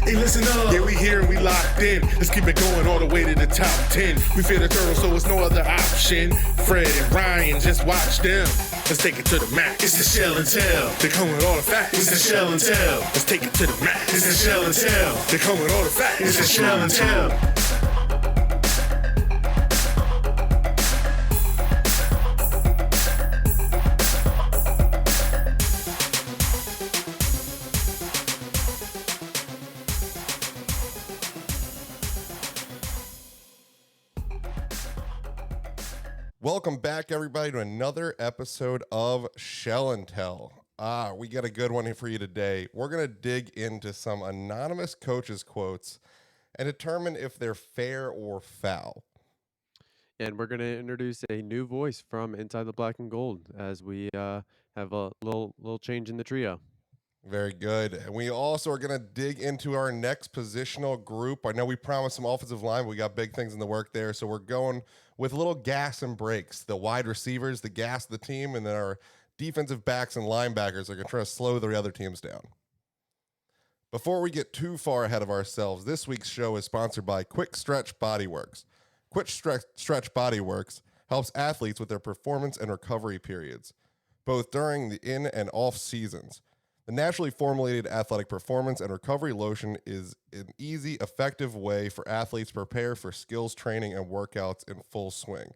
Hey, listen up. Yeah, we here and we locked in. Let's keep it going all the way to the top 10. We fear the turtles, so it's no other option. Fred and Ryan, just watch them. Let's take it to the max. It's the shell and tell. They come with all the facts. It's the shell and tell. Let's take it to the max. It's the shell and tell. They come with all the facts. It's the shell and tell. Welcome back, everybody, to another episode of Shell and Tell. We got a good one here for you today. We're going to dig into some anonymous coaches' quotes and determine if they're fair or foul. And we're going to introduce a new voice from Inside the Black and Gold as we have a little change in the trio. Very good. And we also are going to dig into our next positional group. I know we promised some offensive line, but we got big things in the work there. So we're going with a little gas and breaks. The wide receivers, the gas of the team, and then our defensive backs and linebackers are going to try to slow the other teams down. Before we get too far ahead of ourselves, this week's show is sponsored by Quick Stretch Bodyworks. Quick Stretch Bodyworks helps athletes with their performance and recovery periods, both during the in and off seasons. The naturally formulated athletic performance and recovery lotion is an easy, effective way for athletes to prepare for skills training and workouts in full swing.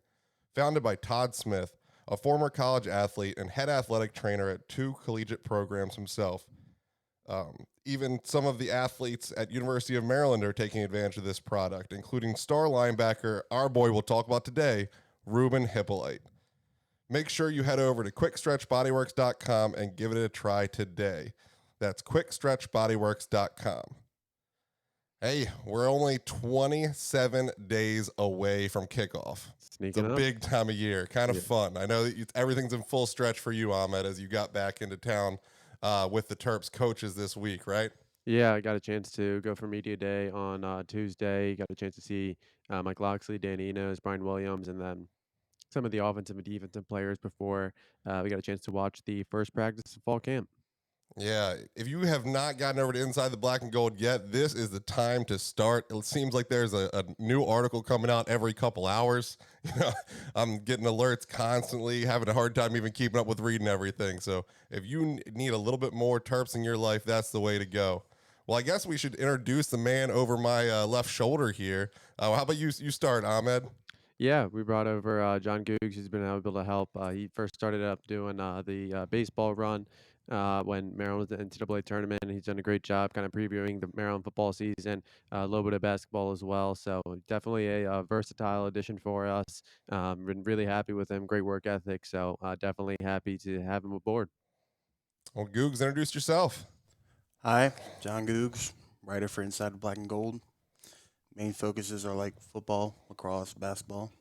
Founded by Todd Smith, a former college athlete and head athletic trainer at 2 collegiate programs himself. Even some of the athletes at University of Maryland are taking advantage of this product, including star linebacker, our boy we'll talk about today, Ruben Hippolyte. Make sure you head over to quickstretchbodyworks.com and give it a try today. That's quickstretchbodyworks.com. Hey, we're only 27 days away from kickoff. Sneaking it's a up. big time of year. Kind of fun. I know that everything's in full stretch for you, Ahmed, as you got back into town with the Terps coaches this week, right? Yeah, I got a chance to go for Media Day on Tuesday. Got a chance to see Mike Loxley, Danny Enos, Brian Williams, and then some of the offensive and defensive players before we got a chance to watch the first practice of fall camp. Yeah, if you have not gotten over to Inside the Black and Gold yet, this is the time to start. It seems like there's a new article coming out every couple hours. I'm getting alerts constantly, having a hard time even keeping up with reading everything. So if you need a little bit more Terps in your life, that's the way to go. Well, I guess we should introduce the man over my left shoulder here. How about you start, Ahmed? Yeah, we brought over John Guglielmone, who's been able to help. He first started up doing the baseball run when Maryland was in the NCAA tournament, and he's done a great job kind of previewing the Maryland football season, a little bit of basketball as well. So definitely a versatile addition for us. Been really happy with him, great work ethic. So definitely happy to have him aboard. Well, Googs, introduce yourself. Hi, John Guglielmone, writer for Inside the Black and Gold. Main focuses are like football, lacrosse, basketball.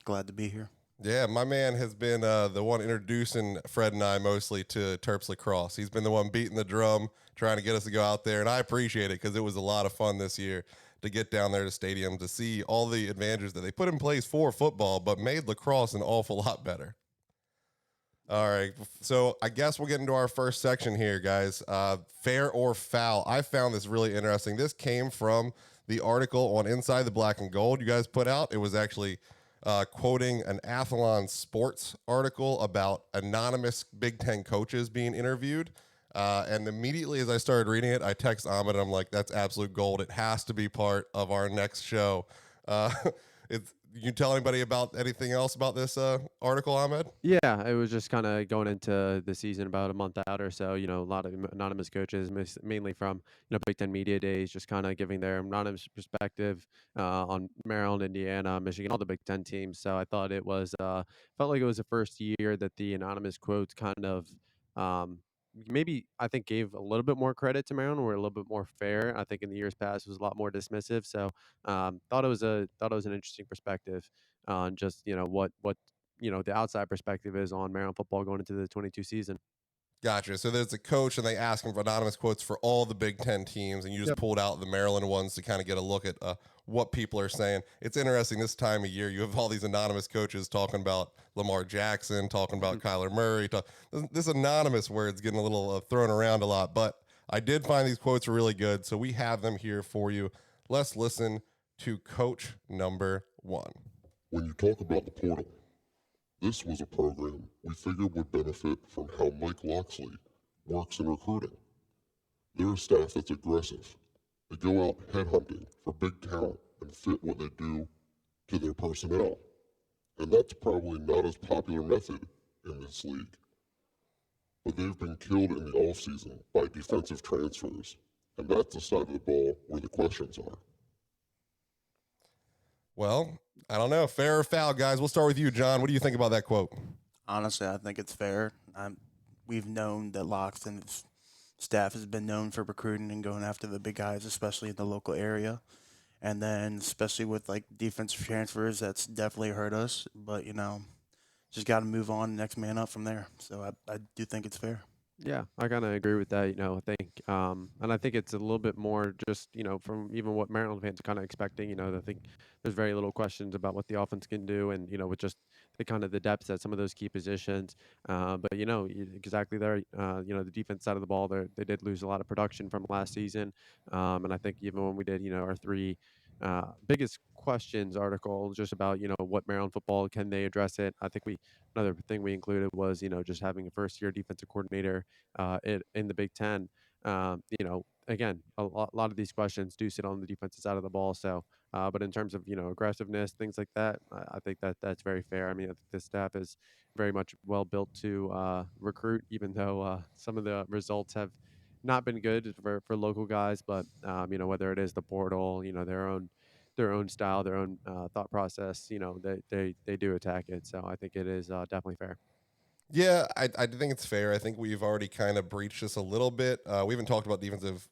Glad to be here. Yeah, my man has been the one introducing Fred and I mostly to Terps lacrosse. He's been the one beating the drum, trying to get us to go out there, and I appreciate it because it was a lot of fun this year to get down there to stadium to see all the advantages that they put in place for football, but made lacrosse an awful lot better. All right, so I guess we'll get into our first section here, guys. Fair or foul? I found this really interesting. This came from the article on Inside the Black and Gold you guys put out. It was actually quoting an Athlon Sports article about anonymous Big Ten coaches being interviewed. And immediately as I started reading it, I text Ahmed and I'm like, that's absolute gold. It has to be part of our next show. You tell anybody about anything else about this article, Ahmed? Yeah, it was just kind of going into the season about a month out or so. A lot of anonymous coaches, mainly from Big Ten media days, just kind of giving their anonymous perspective on Maryland, Indiana, Michigan, all the Big Ten teams. So I thought it was felt like it was the first year that the anonymous quotes kind of maybe I think gave a little bit more credit to Maryland, were a little bit more fair. I think in the years past it was a lot more dismissive. So thought it was an interesting perspective on just what the outside perspective is on Maryland football going into the 22 season. Gotcha. So there's a coach, and they ask him for anonymous quotes for all the Big Ten teams, and you just pulled out the Maryland ones to kind of get a look at what people are saying. It's interesting this time of year. You have all these anonymous coaches talking about Lamar Jackson, talking about Kyler Murray. This anonymous word's getting a little thrown around a lot, but I did find these quotes were really good, so we have them here for you. Let's listen to coach number 1. When you talk about the portal, this was a program we figured would benefit from how Mike Loxley works in recruiting. They're a staff that's aggressive. They go out headhunting for big talent and fit what they do to their personnel. And that's probably not as popular method in this league. But they've been killed in the offseason by defensive transfers. And that's the side of the ball where the questions are. Well, I don't know. Fair or foul, guys? We'll start with you, John. What do you think about that quote? Honestly, I think it's fair. We've known that Locks and his staff has been known for recruiting and going after the big guys, especially in the local area. And then, especially with like defensive transfers, that's definitely hurt us. But just got to move on, next man up from there. So I do think it's fair. Yeah, I kind of agree with that. I think, and I think it's a little bit more just, from even what Maryland fans are kind of expecting. I think there's very little questions about what the offense can do, and with just the kind of the depth at some of those key positions. But exactly there. The defense side of the ball, they did lose a lot of production from last season, and I think even when we did, our three biggest questions article just about what Maryland football, can they address it. I think another thing we included was just having a first year defensive coordinator in the Big Ten. Again, a lot of these questions do sit on the defensive side of the ball. So, but in terms of aggressiveness, things like that, I think that's very fair. I mean, I think the staff is very much well built to recruit, even though some of the results have not been good for local guys. But whether it is the portal, their own style, their own thought process, they do attack it. So I think it is definitely fair. Yeah, I think it's fair. I think we've already kind of breached this a little bit. We haven't talked about defensive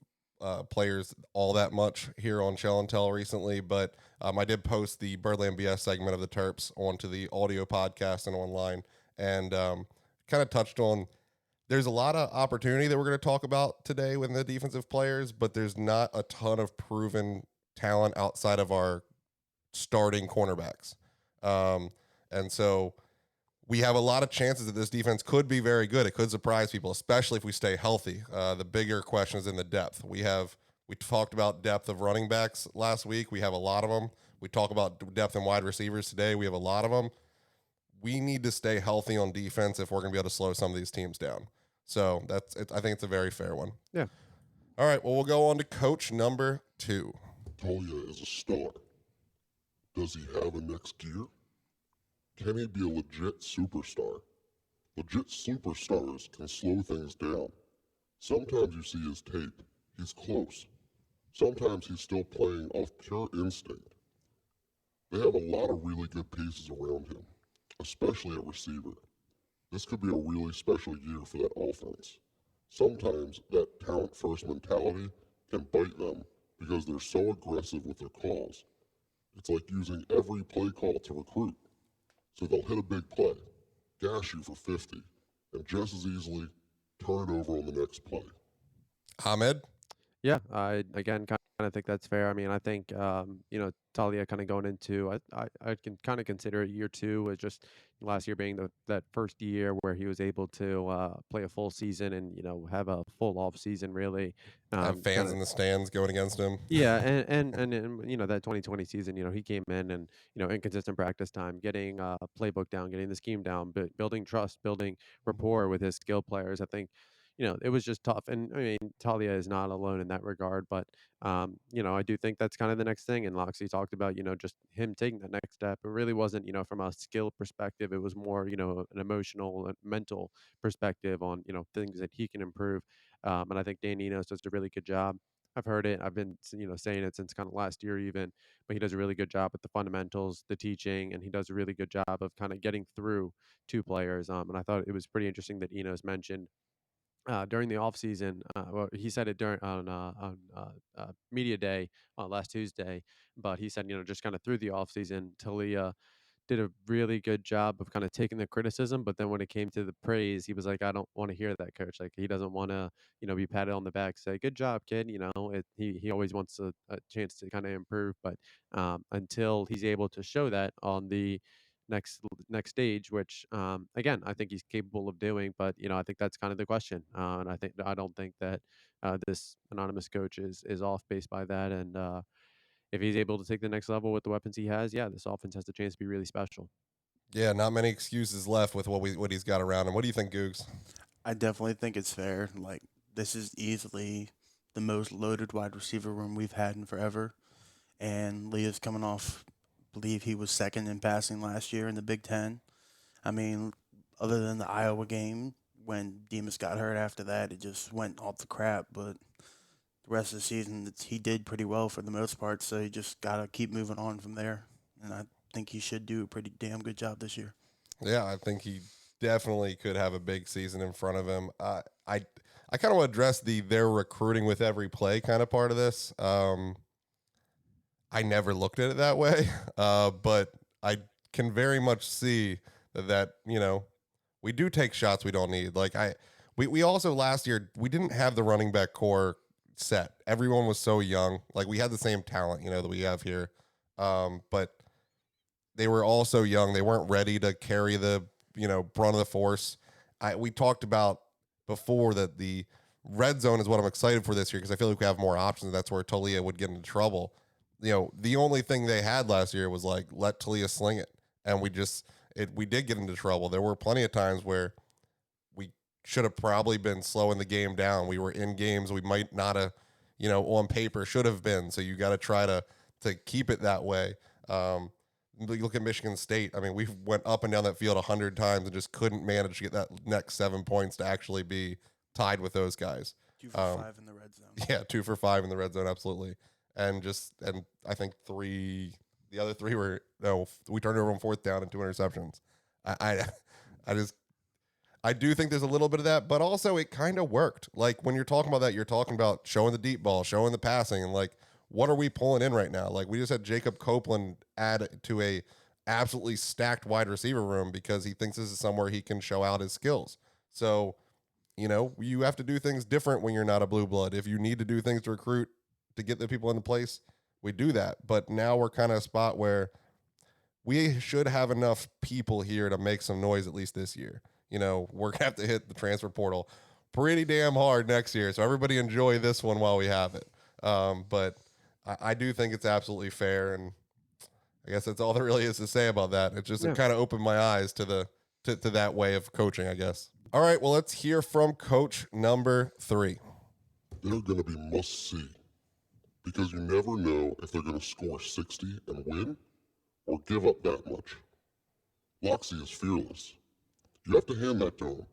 players all that much here on Shell and Tell recently, but I did post the Birdland BS segment of the Terps onto the audio podcast and online, and kind of touched on there's a lot of opportunity that we're going to talk about today with the defensive players, but there's not a ton of proven talent outside of our starting cornerbacks. And so we have a lot of chances that this defense could be very good. It could surprise people, especially if we stay healthy. The bigger question is in the depth. We talked about depth of running backs last week. We have a lot of them. We talk about depth in wide receivers today. We have a lot of them. We need to stay healthy on defense if we're going to be able to slow some of these teams down. So that's it. I think it's a very fair one. Yeah. All right. Well, we'll go on to coach number 2. Talia is a star. Does he have a next gear? Can he be a legit superstar? Legit superstars can slow things down. Sometimes you see his tape, he's close. Sometimes he's still playing off pure instinct. They have a lot of really good pieces around him, especially at receiver. This could be a really special year for that offense. Sometimes that talent-first mentality can bite them because they're so aggressive with their calls. It's like using every play call to recruit. So they'll hit a big play, gash you for 50, and just as easily turn it over on the next play. Ahmed? Yeah, I again kind of think that's fair. I mean, I think Talia kind of going into I can kind of consider it year 2 as just last year being that first year where he was able to play a full season and have a full off season really. Have fans in the stands going against him. Yeah, and that 2020 season, he came in and inconsistent practice time, getting playbook down, getting the scheme down, building trust, building rapport with his skill players. I think it was just tough. And I mean, Talia is not alone in that regard, but I do think that's kind of the next thing. And Loxley talked about just him taking that next step. It really wasn't from a skill perspective. It was more an emotional and mental perspective on things that he can improve. And I think Dan Enos does a really good job. I've heard it. I've been, saying it since kind of last year even, but he does a really good job with the fundamentals, the teaching, and he does a really good job of kind of getting through to players. And I thought it was pretty interesting that Enos mentioned during the off season. Well, he said it during on media day last Tuesday, but he said just kind of through the off season, Talia did a really good job of kind of taking the criticism, but then when it came to the praise, he was like, I don't want to hear that, coach. Like he doesn't want to, be patted on the back, say, good job, kid. He always wants a chance to kind of improve, but until he's able to show that on the next stage, which again I think he's capable of doing. But I think that's kind of the question, and I don't think that this anonymous coach is off base by that. And if he's able to take the next level with the weapons he has, yeah, this offense has the chance to be really special. Yeah, not many excuses left with what he's got around him. What do you think, Googs? I definitely think it's fair. Like, this is easily the most loaded wide receiver room we've had in forever. And Leah's coming off, I believe he was second in passing last year in the Big Ten. I mean, other than the Iowa game, when Demas got hurt after that, it just went off the crap. But the rest of the season, he did pretty well for the most part. So you just got to keep moving on from there. And I think he should do a pretty damn good job this year. Yeah, I think he definitely could have a big season in front of him. I kind of want to address they're recruiting with every play kind of part of this. I never looked at it that way, but I can very much see that we do take shots we don't need. Like we also last year we didn't have the running back core set. Everyone was so young. Like we had the same talent, that we have here, but they were all so young. They weren't ready to carry the brunt of the force. We talked about before that the red zone is what I'm excited for this year because I feel like we have more options. That's where Talia would get into trouble. The only thing they had last year was like let Talia sling it, and we did get into trouble. There were plenty of times where we should have probably been slowing the game down. We were in games we might not have, on paper should have been. So you got to try to keep it that way. You look at Michigan State. I mean, we went up and down that field 100 times and just couldn't manage to get that next 7 points to actually be tied with those guys. 2 for 5 in the red zone. Yeah, 2 for 5 in the red zone, absolutely. And I think the other 3 were we turned over on 4th down and 2 interceptions. I do think there's a little bit of that, but also it kind of worked. Like when you're talking about that, you're talking about showing the deep ball, showing the passing, and like what are we pulling in right now? Like we just had Jacob Copeland add to a absolutely stacked wide receiver room because he thinks this is somewhere he can show out his skills. So, you have to do things different when you're not a blue blood. If you need to do things to recruit to get the people into place, we do that. But now we're kind of a spot where we should have enough people here to make some noise at least this year. We're going to have to hit the transfer portal pretty damn hard next year. So everybody enjoy this one while we have it. But I do think it's absolutely fair, and I guess that's all there really is to say about that. It just It kind of opened my eyes to that way of coaching, I guess. All right, well, let's hear from coach number 3. They're going to be must-see because you never know if they're going to score 60 and win or give up that much. Loxie is fearless. You have to hand that to them.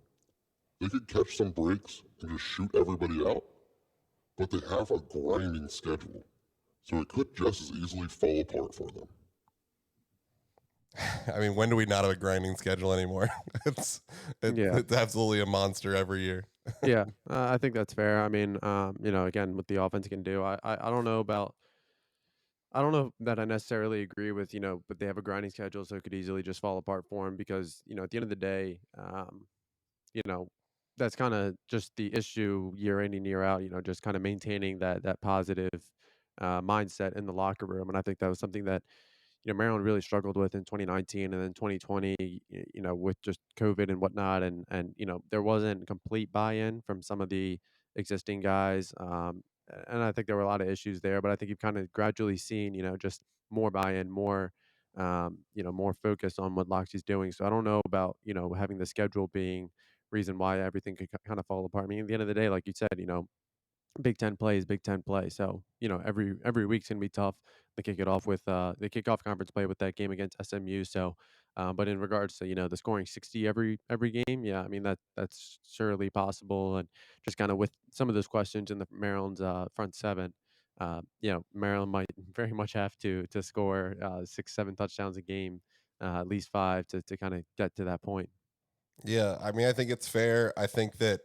They could catch some breaks and just shoot everybody out, but they have a grinding schedule. So it could just as easily fall apart for them. I mean, when do we not have a grinding schedule anymore? It's absolutely a monster every year. Yeah, I think that's fair. I mean, again, what the offense can do, I don't know about. I don't know that I necessarily agree with, but they have a grinding schedule, so it could easily just fall apart for them because, at the end of the day, you know, that's kind of just the issue year in and year out, just kind of maintaining that positive mindset in the locker room. And I think that was something that, Maryland really struggled with in 2019 and then 2020, with just COVID and whatnot. And there wasn't complete buy-in from some of the existing guys. And I think there were a lot of issues there, but I think you've kind of gradually seen, just more buy-in, more, more focus on what Loxie's doing. So I don't know about, having the schedule being reason why everything could kind of fall apart. I mean, at the end of the day, like you said, Big Ten play is Big Ten play. So, every week's gonna be tough. They kick it off with the kickoff conference play with that game against SMU. So, but in regards to the scoring 60 every game, yeah, I mean that's surely possible. And just kind of with some of those questions in the Maryland's front seven, Maryland might very much have to score 6-7 touchdowns a game, at least 5 to kind of get to that point. Yeah, I mean, I think it's fair. I think that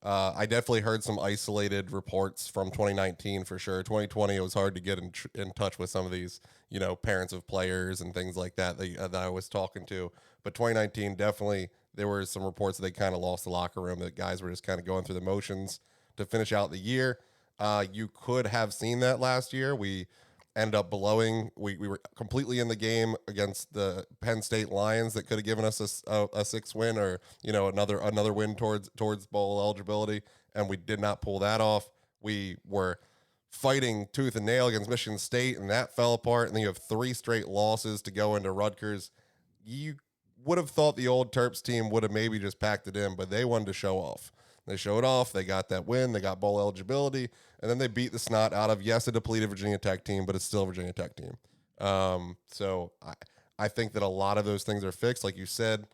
I definitely heard some isolated reports from 2019 for sure. 2020, it was hard to get in touch with some of these, parents of players and things like that I was talking to. But 2019, definitely, there were some reports that they kind of lost the locker room, that guys were just kind of going through the motions to finish out the year. You could have seen that last year. We ended up blowing. We were completely in the game against the Penn State Lions that could have given us a 6 win, or another win towards bowl eligibility, and we did not pull that off. We were fighting tooth and nail against Michigan State, and that fell apart. And then you have 3 straight losses to go into Rutgers. You would have thought the old Terps team would have maybe just packed it in, but they wanted to show off. They showed off. They got that win. They got bowl eligibility, and then they beat the snot out of, yes, a depleted Virginia Tech team, but it's still a Virginia Tech team. So I think that a lot of those things are fixed. Like you said,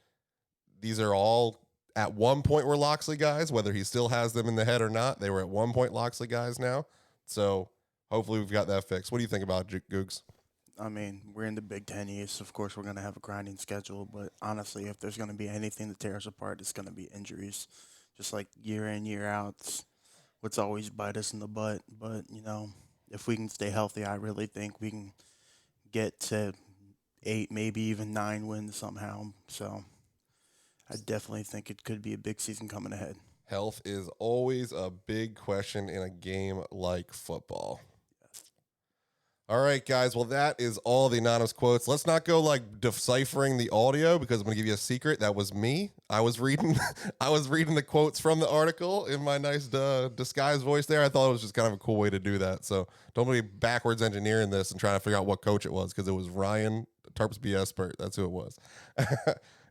these are all at one point were Loxley guys, whether he still has them in the head or not. They were at one point Loxley guys now. So hopefully we've got that fixed. What do you think about it, Googs? I mean, we're in the Big Ten East. Of course, we're going to have a grinding schedule. But honestly, if there's going to be anything that tears us apart, it's going to be injuries. Just like year in, year out, it's what's always bite us in the butt. But, if we can stay healthy, I really think we can get to 8, maybe even 9 wins somehow. So I definitely think it could be a big season coming ahead. Health is always a big question in a game like football. All right, guys. Well, that is all the anonymous quotes. Let's not go like deciphering the audio, because I'm going to give you a secret. That was me. I was reading the quotes from the article in my nice disguised voice there. I thought it was just kind of a cool way to do that. So don't be backwards engineering this and trying to figure out what coach it was, because it was Ryan TerpsBSpert. That's who it was.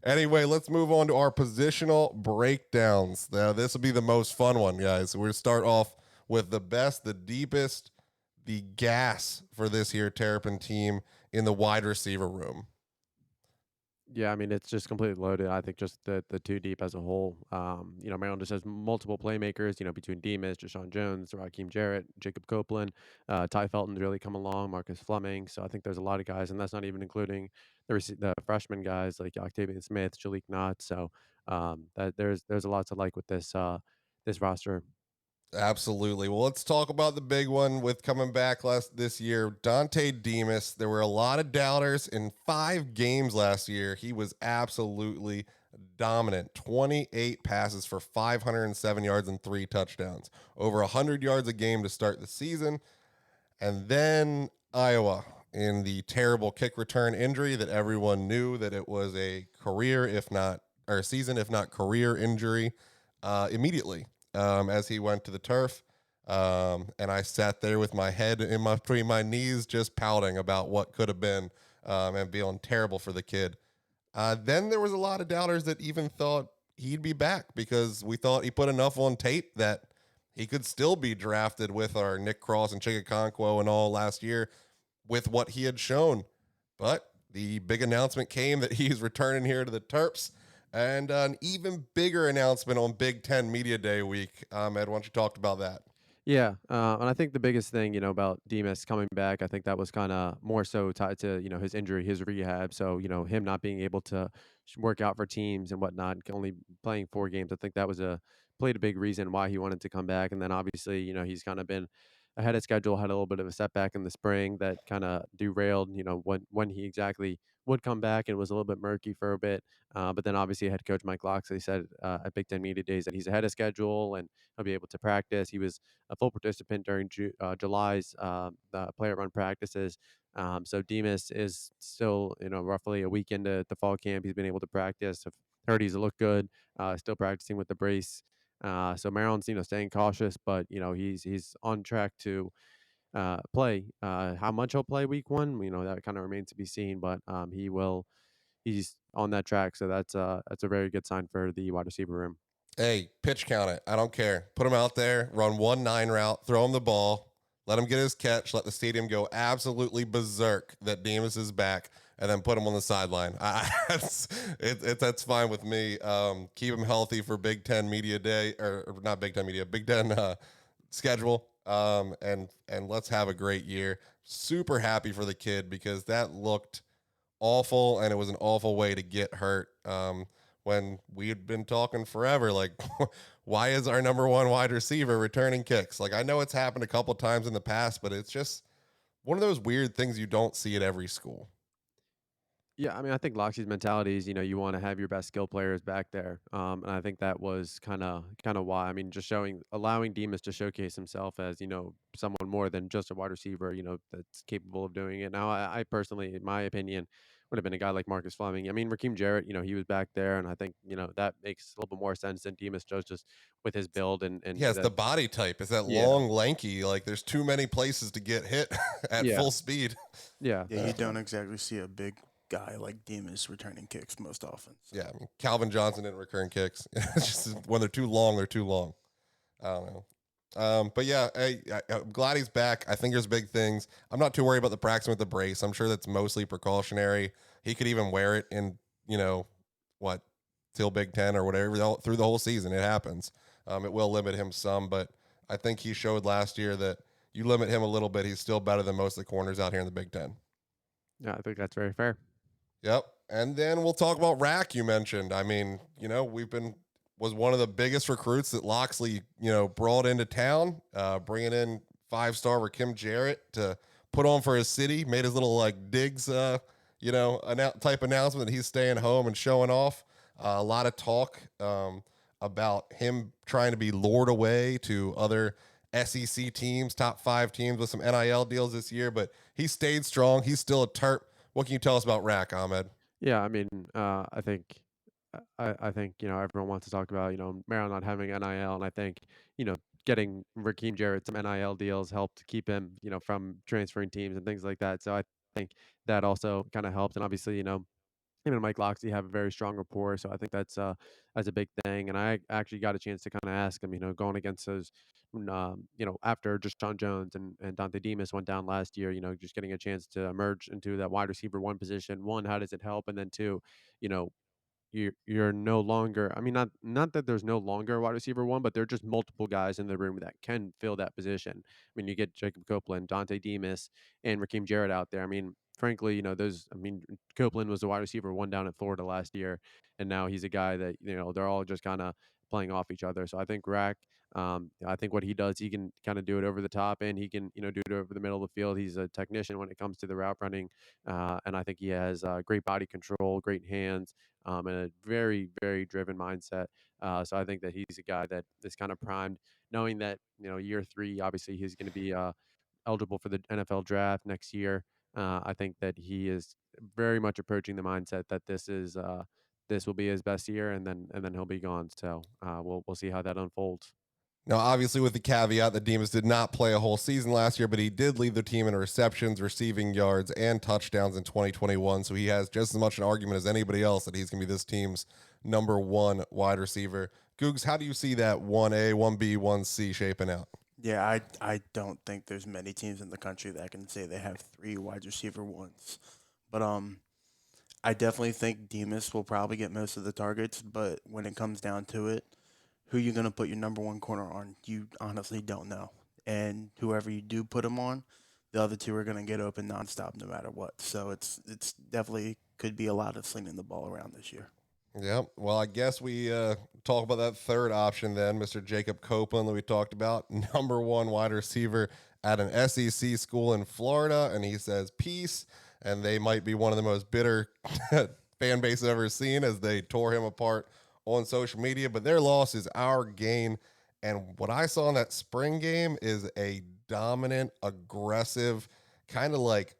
Anyway, let's move on to our positional breakdowns. Now, this will be the most fun one, guys. We're going to start off with the best, the deepest, the gas for this here Terrapin team in the wide receiver room. Yeah, I mean, it's just completely loaded. I think just the 2 deep as a whole. Maryland just has multiple playmakers, between Demas, Deshaun Jones, Raheem Jarrett, Jacob Copeland, Ty Felton's really come along, Marcus Fleming. So I think there's a lot of guys, and that's not even including the freshman guys like Octavian Smith, Jalik Knott. So that there's a lot to like with this roster. Absolutely. Well, let's talk about the big one with coming back this year, Dante Demas. There were a lot of doubters in 5 games last year. He was absolutely dominant. 28 passes for 507 yards and 3 touchdowns. Over 100 yards a game to start the season. And then Iowa in the terrible kick return injury that everyone knew that it was a season, if not career injury, immediately. As he went to the turf. And I sat there with my head between my knees, just pouting about what could have been, and feeling terrible for the kid. Then there was a lot of doubters that even thought he'd be back, because we thought he put enough on tape that he could still be drafted with our Nick Cross and Chikakonkwo and all last year with what he had shown. But the big announcement came that he's returning here to the Terps. And an even bigger announcement on Big Ten Media Day week. Ed, why don't you talk about that? Yeah, and I think the biggest thing, about Demas coming back, I think that was kind of more so tied to, his injury, his rehab. So, him not being able to work out for teams and whatnot, only playing 4 games. I think that played a big reason why he wanted to come back. And then obviously, he's kind of been ahead of schedule, had a little bit of a setback in the spring that kind of derailed, when he exactly would come back. It was a little bit murky for a bit. But then obviously head coach Mike Loxley said at Big Ten Media Days that he's ahead of schedule and he'll be able to practice. He was a full participant during July's player run practices. So Demas is still, roughly a week into the fall camp. He's been able to practice. I've heard he's looked good, still practicing with the brace. So Maryland's, staying cautious, but, he's on track to play. How much he'll play week 1, that kind of remains to be seen, but he's on that track. So that's a very good sign for the wide receiver room. Hey, pitch count it. I don't care. Put him out there, run 1-9 route, throw him the ball, let him get his catch, let the stadium go absolutely berserk that Demas is back, and then put him on the sideline. That's fine with me. Keep him healthy for Big Ten Media Day, or not Big Ten Media, Big Ten schedule, and let's have a great year. Super happy for the kid, because that looked awful, and it was an awful way to get hurt. When we had been talking forever, like, why is our number 1 wide receiver returning kicks? Like, I know it's happened a couple times in the past, but it's just one of those weird things you don't see at every school. Yeah, I mean, I think Loxley's mentality is, you want to have your best skill players back there, and I think that was kind of why. I mean, just allowing Demas to showcase himself as someone more than just a wide receiver, that's capable of doing it. Now, I personally, in my opinion, would have been a guy like Marcus Fleming. I mean, Raheem Jarrett, he was back there, and I think that makes a little bit more sense than Demas does just with his build and Yeah, it's the that. body type. It's that Yeah, long, lanky. Like there's too many places to get hit at yeah, full speed. yeah. Yeah, you don't exactly see a big guy like Demas returning kicks most often. So. Yeah, I mean, Calvin Johnson didn't return kicks. It's just when they're too long, they're too long. I don't know. But yeah, I'm glad he's back. I think there's big things. I'm not too worried about the practicing with the brace. I'm sure that's mostly precautionary. He could even wear it in, what, till Big Ten or whatever through the whole season. It happens. It will limit him some, but I think he showed last year that you limit him a little bit, he's still better than most of the corners out here in the Big Ten. Yeah, I think that's very fair. Yep. And then we'll talk about Rack you mentioned. I mean, was one of the biggest recruits that Loxley, brought into town, bringing in 5-star Rakim Jarrett to put on for his city, made his little like digs, type announcement that he's staying home and showing off. A lot of talk about him trying to be lured away to other SEC teams, top 5 teams with some NIL deals this year, but he stayed strong. He's still a Terp. What can you tell us about Rack, Ahmed? Yeah, I mean, I think everyone wants to talk about Maryland not having NIL, and I think getting Raheem Jarrett some NIL deals helped keep him from transferring teams and things like that. So I think that also kind of helped, and obviously him and Mike Loxley have a very strong rapport, so I think that's a big thing. And I actually got a chance to kind of ask him, going against those, after just John Jones and Dante Demas went down last year, just getting a chance to emerge into that wide receiver one position. One, how does it help? And then two, you know, you're no longer, I mean, not that there's no longer a wide receiver one, but there are just multiple guys in the room that can fill that position. I mean, you get Jacob Copeland, Dante Demas, and Raheem Jarrett out there. I mean, frankly, Copeland was a wide receiver one down at Florida last year, and now he's a guy that, they're all just kind of playing off each other. So I think Rack, I think what he does, he can kind of do it over the top, and he can, do it over the middle of the field. He's a technician when it comes to the route running, and I think he has great body control, great hands, and a very, very driven mindset. So I think that he's a guy that is kind of primed, knowing that year 3, obviously he's going to be eligible for the NFL draft next year. I think that he is very much approaching the mindset that this will be his best year, and then he'll be gone. So we'll see how that unfolds. Now, obviously, with the caveat that Demas did not play a whole season last year, but he did lead the team in receptions, receiving yards, and touchdowns in 2021. So he has just as much an argument as anybody else that he's going to be this team's number 1 wide receiver. Googs, how do you see that 1A, 1B, 1C shaping out? Yeah, I don't think there's many teams in the country that can say they have 3 wide receiver ones. But I definitely think Demas will probably get most of the targets, but when it comes down to it, who you gonna put your number 1 corner on, you honestly don't know. And whoever you do put him on, the other 2 are gonna get open nonstop no matter what. So it's definitely could be a lot of slinging the ball around this year. Yep. Well, I guess we talk about that third option then, Mr. Jacob Copeland that we talked about, number 1 wide receiver at an SEC school in Florida, and he says peace, and they might be one of the most bitter fan base I've ever seen as they tore him apart on social media, but their loss is our gain. And what I saw in that spring game is a dominant, aggressive, kind of like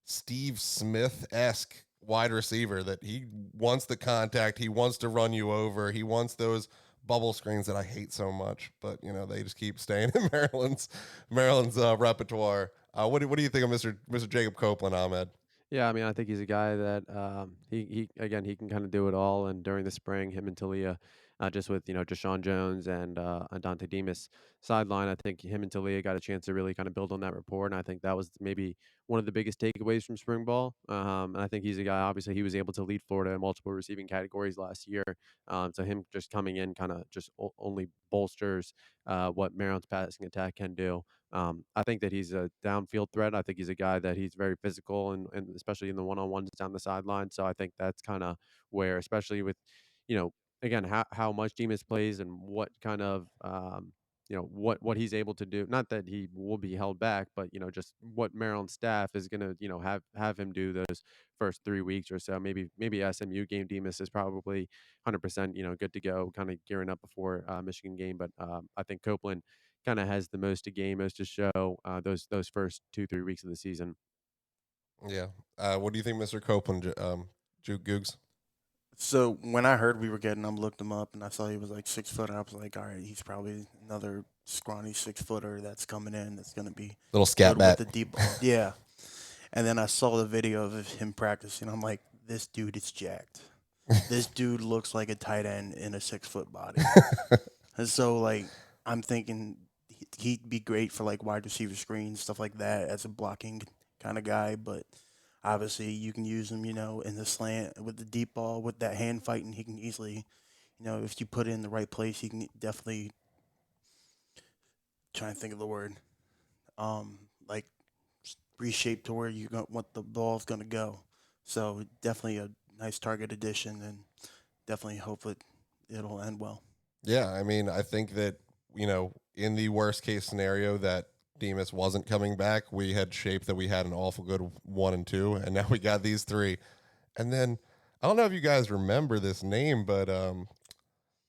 Steve Smith-esque wide receiver that he wants the contact, he wants to run you over, he wants those bubble screens that I hate so much, but they just keep staying in Maryland's repertoire. What do you think of Mr. Jacob Copeland, Ahmed? Yeah, I mean, I think he's a guy that he again he can kind of do it all. And during the spring, him and Talia, just with Deshaun Jones and Dante Demas sideline, I think him and Talia got a chance to really kind of build on that rapport. And I think that was maybe one of the biggest takeaways from spring ball. And I think he's a guy. Obviously, he was able to lead Florida in multiple receiving categories last year. So him just coming in kind of just only bolsters what Maryland's passing attack can do. I think that he's a downfield threat. I think he's a guy that he's very physical and especially in the one-on-ones down the sideline. So I think that's kind of where, especially with, you know, again, how much Demas plays and what kind of, what he's able to do. Not that he will be held back, but just what Maryland staff is gonna have him do those first 3 weeks or so. Maybe SMU game Demas is probably 100% good to go, kind of gearing up before Michigan game. But I think Copeland kind of has the most to gain, most to show those first 2-3 weeks of the season. Yeah. What do you think, Mr. Copeland, Juke Googs? So when I heard we were getting him, looked him up, and I saw he was like 6 foot. I was like, all right, he's probably another scrawny 6 footer that's coming in. That's gonna be Little scat good with bat. the deep ball. Yeah. And then I saw the video of him practicing. I'm like, this dude is jacked. This dude looks like a tight end in a 6 foot body. And so like I'm thinking he'd be great for like wide receiver screens, stuff like that, as a blocking kind of guy. But obviously you can use him, in the slant with the deep ball, with that hand fighting. He can easily, if you put it in the right place, he can definitely try and think of the word. Like reshape to where you want the ball's gonna go. So definitely a nice target addition, and definitely hope it'll end well. Yeah, I mean, I think that, in the worst case scenario that Demas wasn't coming back, we had shape that we had an awful good 1 and 2, and now we got these 3. And then I don't know if you guys remember this name, but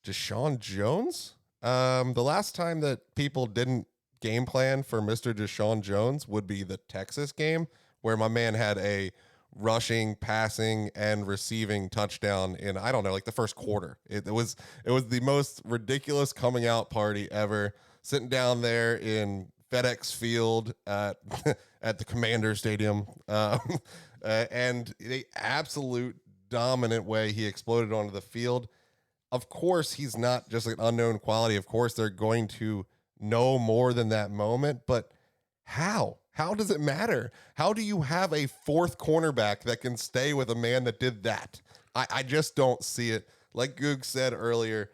Deshaun Jones. The last time that people didn't game plan for Mr. Deshaun Jones would be the Texas game, where my man had a rushing, passing, and receiving touchdown in, I don't know, like the first quarter. It was the most ridiculous coming out party ever. Sitting down there in FedEx Field at at the Commander Stadium, and the absolute dominant way he exploded onto the field. Of course, he's not just an unknown quality. Of course, they're going to know more than that moment, but how? How does it matter? How do you have a fourth cornerback that can stay with a man that did that? I just don't see it. Like Goog said earlier,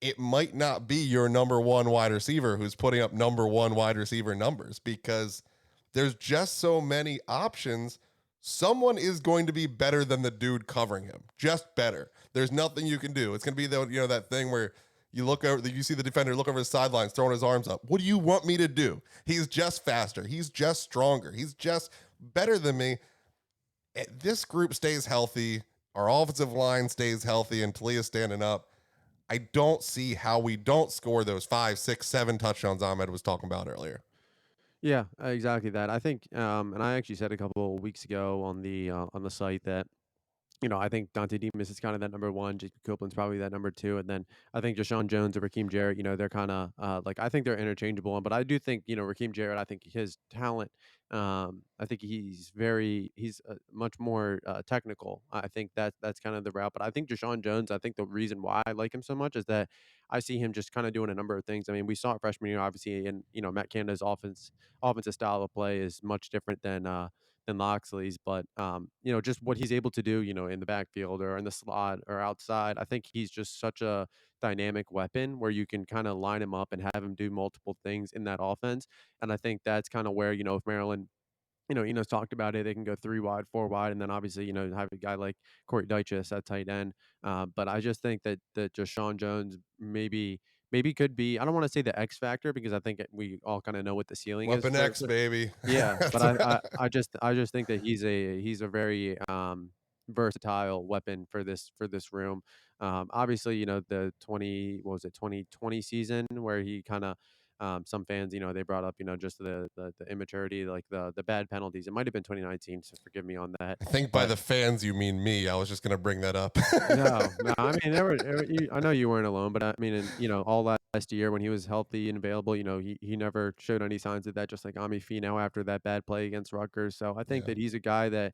it might not be your number one wide receiver who's putting up number one wide receiver numbers, because there's just so many options. Someone is going to be better than the dude covering him, just better. There's nothing you can do. It's going to be that thing where you look over, you see the defender look over his sidelines, throwing his arms up. What do you want me to do? He's just faster. He's just stronger. He's just better than me. This group stays healthy. Our offensive line stays healthy, and Talia's standing up. I don't see how we don't score those 5, 6, 7 touchdowns Ahmed was talking about earlier. Yeah, exactly that. I think, and I actually said a couple of weeks ago on the site that I think Dante Demas is kind of that number one. Jacob Copeland's probably that number two. And then I think Deshaun Jones or Raheem Jarrett, they're kind of like, I think they're interchangeable. But I do think, Raheem Jarrett, I think his talent, I think he's much more technical. I think that's kind of the route. But I think Deshaun Jones, I think the reason why I like him so much is that I see him just kind of doing a number of things. I mean, we saw it freshman year, obviously, and, Matt Canada's offensive style of play is much different than Loxley's, but just what he's able to do, in the backfield or in the slot or outside. I think he's just such a dynamic weapon where you can kind of line him up and have him do multiple things in that offense. And I think that's kind of where, if Maryland, Eno's talked about it. They can go 3 wide, 4 wide, and then obviously, have a guy like Corey Dyches at tight end. But I just think that just Sean Jones maybe could be. I don't want to say the X factor, because I think we all kind of know what the ceiling is. Weapon X, baby. Yeah, but I just think that he's a very versatile weapon for this room. Obviously, the 2020 season where he kind of some fans, they brought up, just the immaturity, like the bad penalties. It might have been 2019, so forgive me on that. I think by the fans you mean me. I was just going to bring that up. No, I mean, I know you weren't alone, but I mean, all last year when he was healthy and available, he never showed any signs of that, just like Ami Finau after that bad play against Rutgers. So I think Yeah. that he's a guy that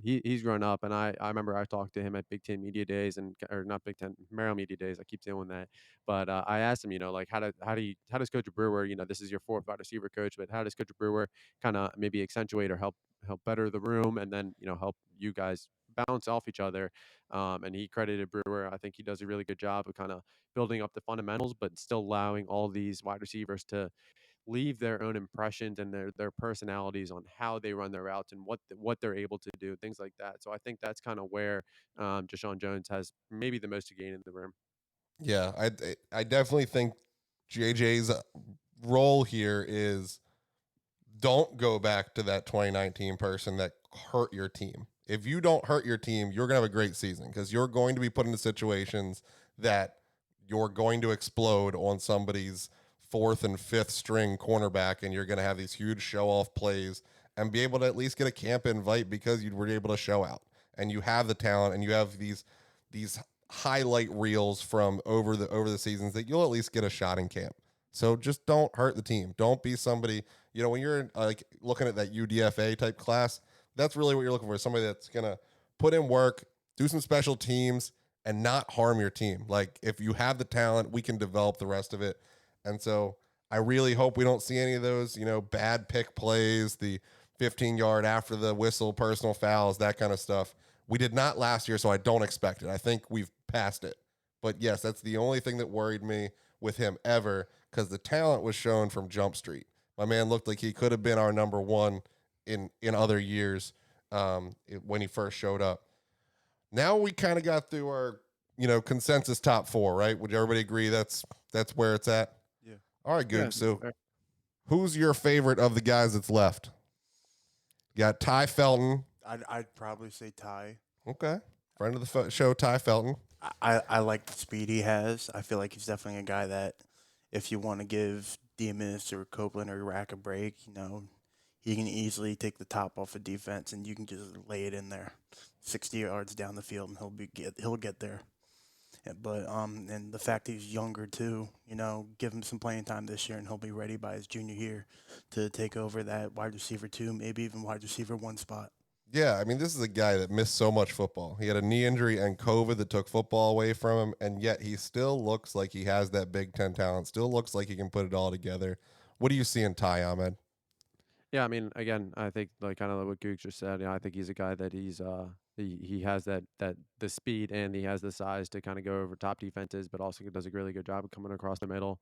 he's grown up, and I remember I talked to him at Big Ten Media Days, or not Big Ten, Maryland Media Days. I keep doing that, but I asked him, like how does Coach Brewer, this is your fourth wide receiver coach, but how does Coach Brewer kind of maybe accentuate or help better the room, and then help you guys bounce off each other. And he credited Brewer. I think he does a really good job of kind of building up the fundamentals, but still allowing all these wide receivers to leave their own impressions and their personalities on how they run their routes and what they're able to do, things like that. So I think that's kind of where Deshaun Jones has maybe the most to gain in the room. Yeah, I definitely think JJ's role here is don't go back to that 2019 person that hurt your team. If you don't hurt your team, you're going to have a great season because you're going to be put into situations that you're going to explode on somebody's fourth and fifth string cornerback, and you're going to have these huge show-off plays and be able to at least get a camp invite because you were able to show out. And you have the talent, and you have these highlight reels from over the seasons that you'll at least get a shot in camp. So just don't hurt the team. Don't be somebody, when you're like looking at that UDFA type class, that's really what you're looking for. Somebody that's going to put in work, do some special teams, and not harm your team. Like, if you have the talent, we can develop the rest of it. And so I really hope we don't see any of those, bad pick plays, the 15-yard after the whistle, personal fouls, that kind of stuff. We did not last year, so I don't expect it. I think we've passed it. But yes, that's the only thing that worried me with him ever, because the talent was shown from Jump Street. My man looked like he could have been our number one in other years when he first showed up. Now we kind of got through our, consensus top four, right? Would everybody agree that's where it's at? Yeah. All right, good. Yeah, So fair. who's your favorite of the guys that's left? You got Ty Felton. I'd probably say Ty. Okay. Friend of the show, Ty Felton. I like the speed he has. I feel like he's definitely a guy that if you want to give Demas or Copeland or Rack a break, he can easily take the top off of defense and you can just lay it in there 60 yards down the field and he'll get there. But and the fact that he's younger too, give him some playing time this year and he'll be ready by his junior year to take over that wide receiver 2, maybe even wide receiver 1 spot. Yeah, I mean, this is a guy that missed so much football. He had a knee injury and COVID that took football away from him, and yet he still looks like he has that Big Ten talent, still looks like he can put it all together. What do you see in Ty, Ahmed? Yeah, I mean, again, I think like kind of like what Goog just said. I think he's a guy that he has that the speed and he has the size to kind of go over top defenses, but also does a really good job of coming across the middle.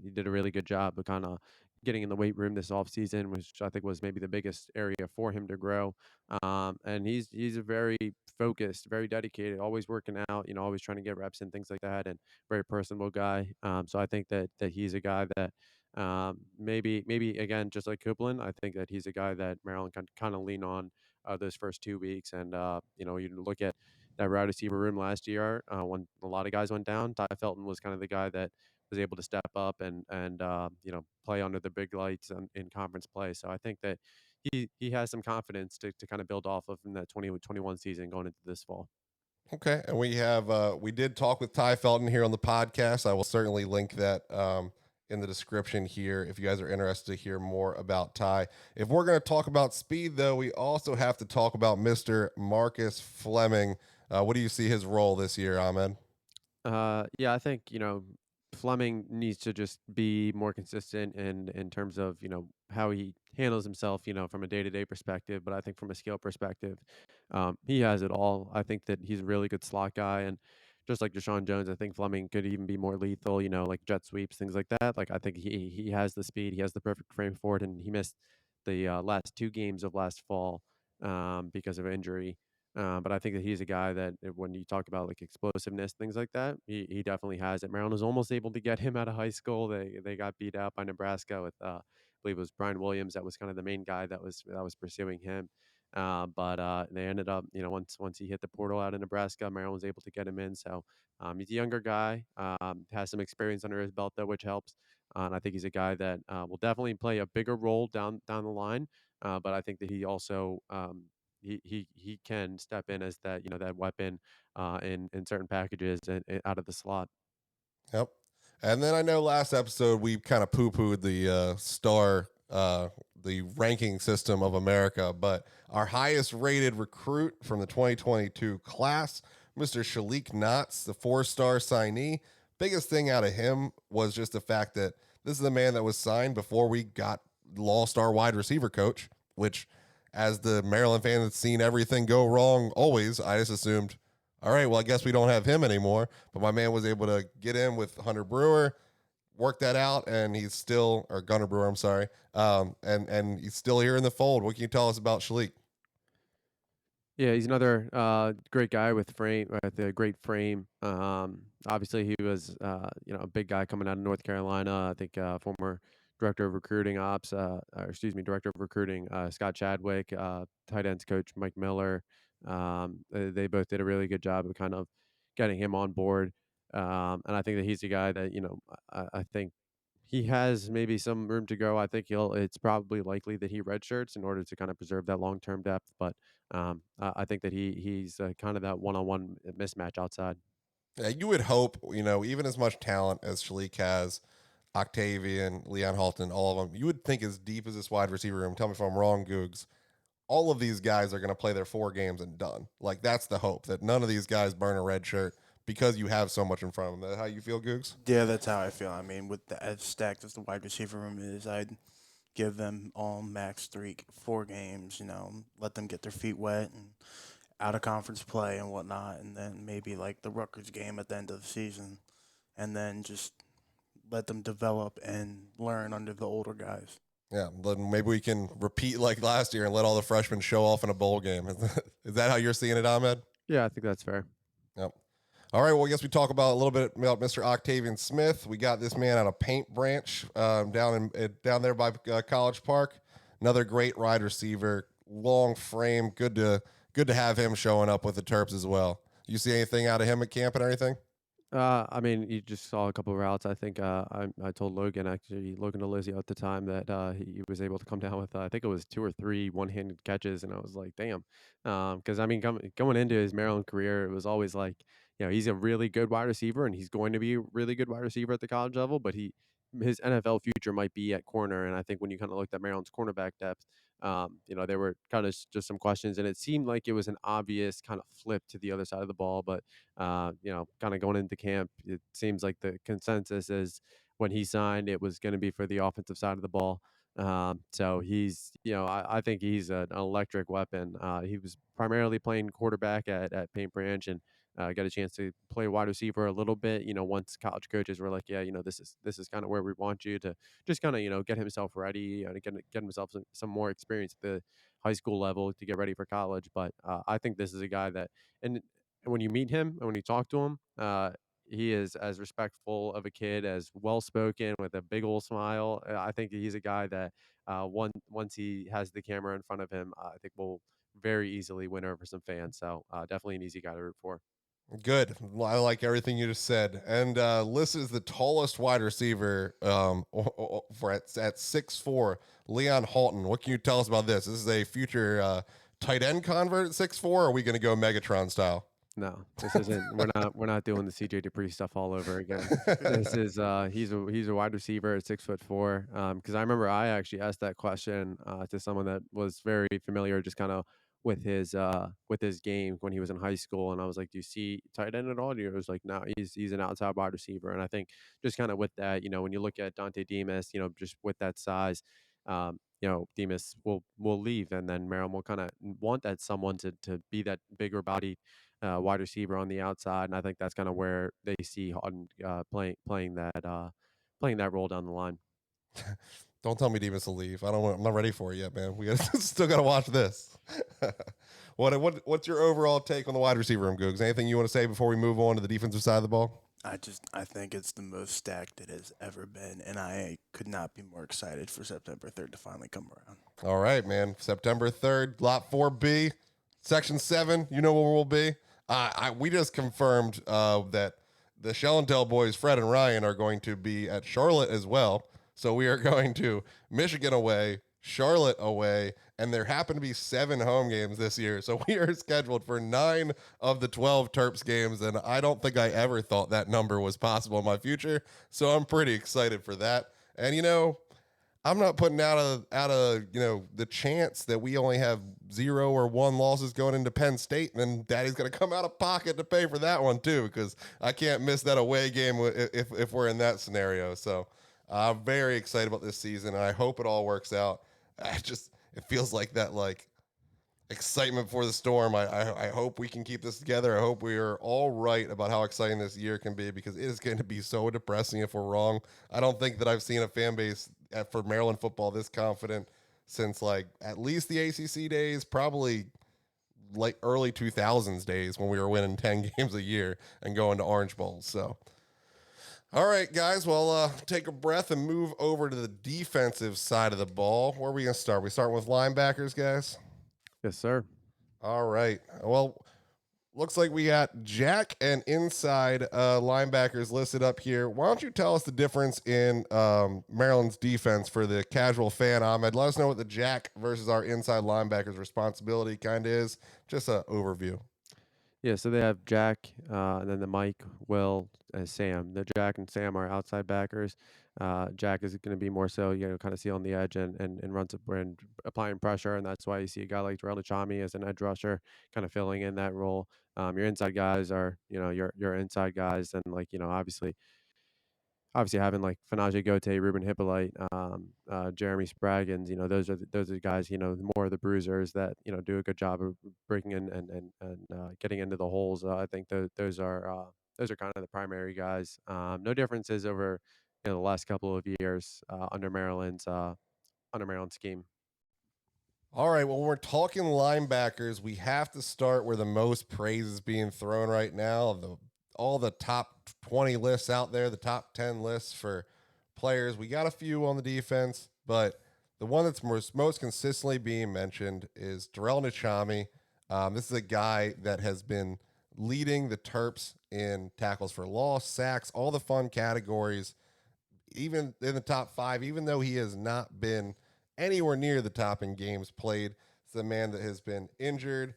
He did a really good job of kind of getting in the weight room this offseason, which I think was maybe the biggest area for him to grow. And he's a very focused, very dedicated, always working out, always trying to get reps and things like that, and very personable guy. So I think that he's a guy that maybe again, just like Copeland, I think that he's a guy that Maryland can kind of lean on those first 2 weeks. And you look at that wide receiver room last year when a lot of guys went down. Ty Felton was kind of the guy that was able to step up and play under the big lights in conference play. So I think that he has some confidence to kind of build off of in that 2021 season going into this fall. Okay, and we did talk with Ty Felton here on the podcast. I will certainly link that in the description here if you guys are interested to hear more about Ty. If we're going to talk about speed, though, we also have to talk about Mr. Marcus Fleming. What do you see his role this year, Ahmed? Yeah, I think, Fleming needs to just be more consistent in terms of, how he handles himself, from a day-to-day perspective. But I think from a skill perspective, he has it all. I think that he's a really good slot guy. And just like Deshaun Jones, I think Fleming could even be more lethal, like jet sweeps, things like that. Like, I think he has the speed. He has the perfect frame for it. And he missed the last 2 games of last fall because of injury. But I think that he's a guy that when you talk about like explosiveness, things like that, he definitely has it. Maryland was almost able to get him out of high school. They got beat out by Nebraska with I believe it was Brian Williams that was kind of the main guy that was pursuing him. But they ended up, once he hit the portal out in Nebraska, Maryland was able to get him in. So he's a younger guy, has some experience under his belt though, which helps. And I think he's a guy that will definitely play a bigger role down the line. But I think that he also he can step in as that that weapon in certain packages and out of the slot. Yep. And then I know last episode we kind of poo-pooed the the ranking system of America, but our highest rated recruit from the 2022 class, Mr. Shalik Knotts, the 4-star signee. Biggest thing out of him was just the fact that this is the man that was signed before we lost our wide receiver coach, which, as the Maryland fan that's seen everything go wrong always, I just assumed, all right, well, I guess we don't have him anymore. But my man was able to get in with Hunter Brewer, work that out, and he's still, or Gunnar Brewer, I'm sorry, and he's still here in the fold. What can you tell us about Shalik? Yeah, he's another great guy with a great frame. Obviously, he was a big guy coming out of North Carolina. I think former director of recruiting director of recruiting Scott Chadwick, tight ends coach Mike Miller. They both did a really good job of kind of getting him on board. And I think that he's a guy that I think he has maybe some room to grow. I think it's probably likely that he redshirts in order to kind of preserve that long term depth, but I think that he's kind of that one-on-one mismatch outside. Yeah, you would hope, even as much talent as Shalik has, Octavian, Leon Halton, all of them, you would think as deep as this wide receiver room, tell me if I'm wrong, Googs, all of these guys are going to play their 4 games and done. Like, that's the hope, that none of these guys burn a red shirt because you have so much in front of them. That how you feel, Googs? Yeah, that's how I feel. I mean, with as stacked as the wide receiver room is, I'd give them all max 4 games. Let them get their feet wet and out of conference play and whatnot, and then maybe like the Rutgers game at the end of the season, and then just let them develop and learn under the older guys. Yeah, then maybe we can repeat like last year and let all the freshmen show off in a bowl game. Is that how you're seeing it, Ahmed? Yeah, I think that's fair. Yep. All right, well, I guess we talk about a little bit about Mr. Octavian Smith. We got this man out of Paint Branch down there by College Park. Another great wide receiver, long frame. Good to have him showing up with the Terps as well. You see anything out of him at camp and everything? I mean, you just saw a couple of routes. I think I told Logan Alizio at the time that he was able to come down with I think it was 2 or 3 one-handed catches, and I was like, damn, because I mean, going into his Maryland career, it was always like, he's a really good wide receiver, and he's going to be a really good wide receiver at the college level, but his NFL future might be at corner, and I think when you kind of looked at Maryland's cornerback depth, there were kind of just some questions, and it seemed like it was an obvious kind of flip to the other side of the ball, but kind of going into camp, it seems like the consensus is when he signed, it was going to be for the offensive side of the ball. So he's, I think he's an electric weapon. He was primarily playing quarterback at Paint Branch and got a chance to play wide receiver a little bit. Once college coaches were like, yeah, this is kind of where we want you to just kind of, get himself ready and get himself some more experience at the high school level to get ready for college. But I think this is a guy that, and when you meet him and when you talk to him, he is as respectful of a kid, as well spoken, with a big old smile. I think he's a guy that once he has the camera in front of him, I think will very easily win over some fans. So definitely an easy guy to root for. Good. I like everything you just said. And Liz is the tallest wide receiver for at 6'4", Leon Halton. What can you tell us about this? This is a future tight end convert at 6'4", or are we going to go Megatron style? No, this isn't. We're not doing the CJ Dupree stuff all over again. This is he's a wide receiver at 6'4". Because I remember I actually asked that question to someone that was very familiar, just kind of with his game when he was in high school, and I was like, "Do you see tight end at all?" And he was like, "No, he's an outside wide receiver." And I think just kind of with that, when you look at Dante Demas, just with that size. Demas will leave, and then Maryland will kind of want that someone to be that bigger body wide receiver on the outside, and I think that's kind of where they see Houghton playing that role down the line. Don't tell me Demas will leave. I'm not ready for it yet, man. Still got to watch this. What's your overall take on the wide receiver room, Googs? Anything you want to say before we move on to the defensive side of the ball? I think it's the most stacked it has ever been, and I could not be more excited for September 3rd to finally come around. All right, man. September 3rd, Lot 4B, Section 7. You know where we'll be. We just confirmed that the Shell and Tell boys, Fred and Ryan, are going to be at Charlotte as well. So we are going to Michigan away, Charlotte away, and there happen to be 7 home games this year. So we are scheduled for 9 of the 12 Terps games, and I don't think I ever thought that number was possible in my future. So I'm pretty excited for that. And, I'm not putting out of the chance that we only have 0 or 1 losses going into Penn State, and then Daddy's going to come out of pocket to pay for that one too, because I can't miss that away game if we're in that scenario. So I'm very excited about this season, and I hope it all works out. It feels like that excitement for the storm. I hope we can keep this together. I hope we are all right about how exciting this year can be, because it is going to be so depressing if we're wrong. I don't think that I've seen a fan base for Maryland football this confident since at least the ACC days, probably late early 2000s days when we were winning 10 games a year and going to Orange Bowls. So, all right, guys. Well, take a breath and move over to the defensive side of the ball. Where are we gonna start? We start with linebackers, guys. Yes, sir. All right. Well, looks like we got Jack and inside linebackers listed up here. Why don't you tell us the difference in Maryland's defense for the casual fan, Ahmed? Let us know what the Jack versus our inside linebackers responsibility kind of is. Just an overview. Yeah, so they have Jack, and then the Mike, Will, and Sam. The Jack and Sam are outside backers. Jack is going to be more so, kind of see on the edge and runs and applying pressure, and that's why you see a guy like Darrell Chami as an edge rusher, kind of filling in that role. Your inside guys are, your inside guys, and obviously having like Fanaje Gote, Ruben Hippolyte, Jeremy Spraggins, those are the guys, more of the bruisers that, do a good job of breaking in and getting into the holes. I think those are kind of the primary guys. No differences over, the last couple of years under Maryland's scheme. All right, well, when we're talking linebackers, we have to start where the most praise is being thrown right now. All the top 20 lists out there, the top 10 lists for players. We got a few on the defense, but the one that's most consistently being mentioned is Darrell Chami. This is a guy that has been leading the Terps in tackles for loss, sacks, all the fun categories, even in the top 5, even though he has not been anywhere near the top in games played. It's a man that has been injured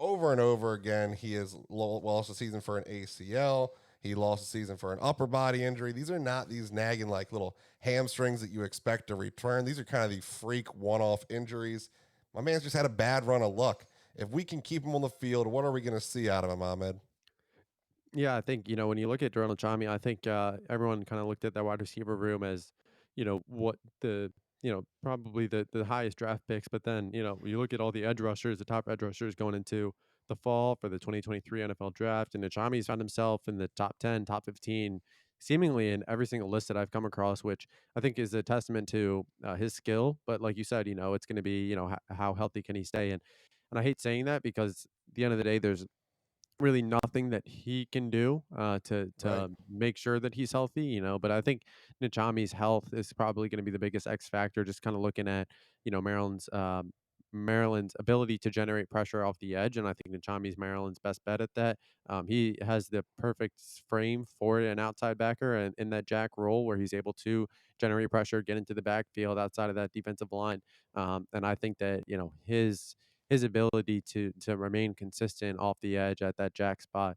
over and over again. He has lost a season for an ACL. He lost a season for an upper body injury. These are not these nagging like little hamstrings that you expect to return. These are kind of the freak one-off injuries. My man's just had a bad run of luck. If we can keep him on the field, what are we going to see out of him, Ahmed? Yeah, I think, when you look at Darrell Chami, I think everyone kind of looked at that wide receiver room as, what probably the highest draft picks. But then, you look at all the edge rushers, the top edge rushers going into the fall for the 2023 NFL draft, and Chami's found himself in the top 10, top 15, seemingly in every single list that I've come across, which I think is a testament to his skill. But like you said, it's going to be, how healthy can he stay? And I hate saying that because at the end of the day, there's really nothing that he can do Right. to make sure that he's healthy, But I think Nachami's health is probably going to be the biggest X factor. Just kind of looking at Maryland's ability to generate pressure off the edge, and I think Nachami's Maryland's best bet at that. He has the perfect frame for an outside backer and in that jack role where he's able to generate pressure, get into the backfield outside of that defensive line, and I think that his ability to remain consistent off the edge at that jack spot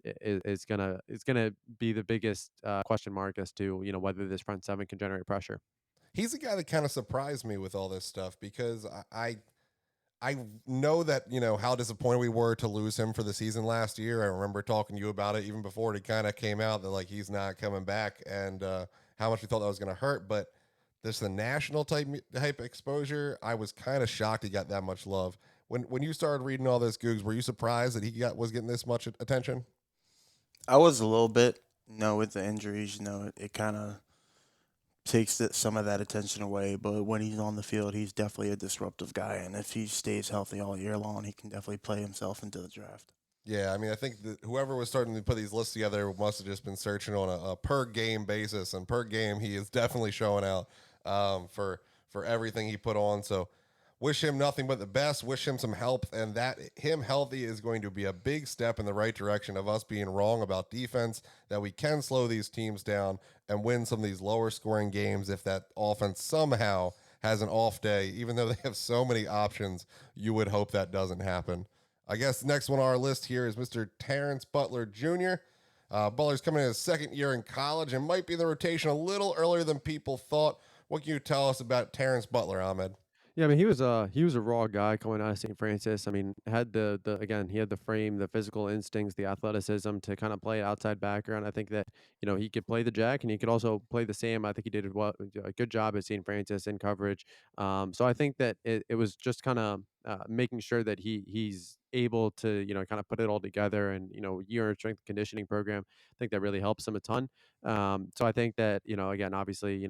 is gonna be the biggest question mark as to whether this front seven can generate pressure. He's the guy that kind of surprised me with all this stuff because I know that, how disappointed we were to lose him for the season last year. I remember talking to you about it even before it kind of came out that like he's not coming back and how much we thought that was going to hurt. But this the national type exposure. I was kind of shocked he got that much love. When you started reading all this, Googs, were you surprised that was getting this much attention? I was a little bit, with the injuries, it kind of takes some of that attention away. But when he's on the field, he's definitely a disruptive guy. And if he stays healthy all year long, he can definitely play himself into the draft. Yeah, I mean, I think that whoever was starting to put these lists together must have just been searching on a per game basis, and per game he is definitely showing out for everything he put on. So, wish him nothing but the best. Wish him some help, and that him healthy is going to be a big step in the right direction of us being wrong about defense. That we can slow these teams down and win some of these lower scoring games if that offense somehow has an off day, even though they have so many options. You would hope that doesn't happen. I guess the next one on our list here is Mr. Terrence Butler Jr. Butler's coming in his second year in college and might be in the rotation a little earlier than people thought. What can you tell us about Terrence Butler, Ahmed? Yeah, I mean he was a raw guy coming out of St. Francis. I mean, had the again he had the frame, the physical instincts, the athleticism to kind of play outside backer, and I think that he could play the jack and he could also play the Sam. I think he did a good job at St. Francis in coverage. So I think that it was just kind of making sure that he's able to kind of put it all together, and year strength conditioning program. I think that really helps him a ton. So I think that again obviously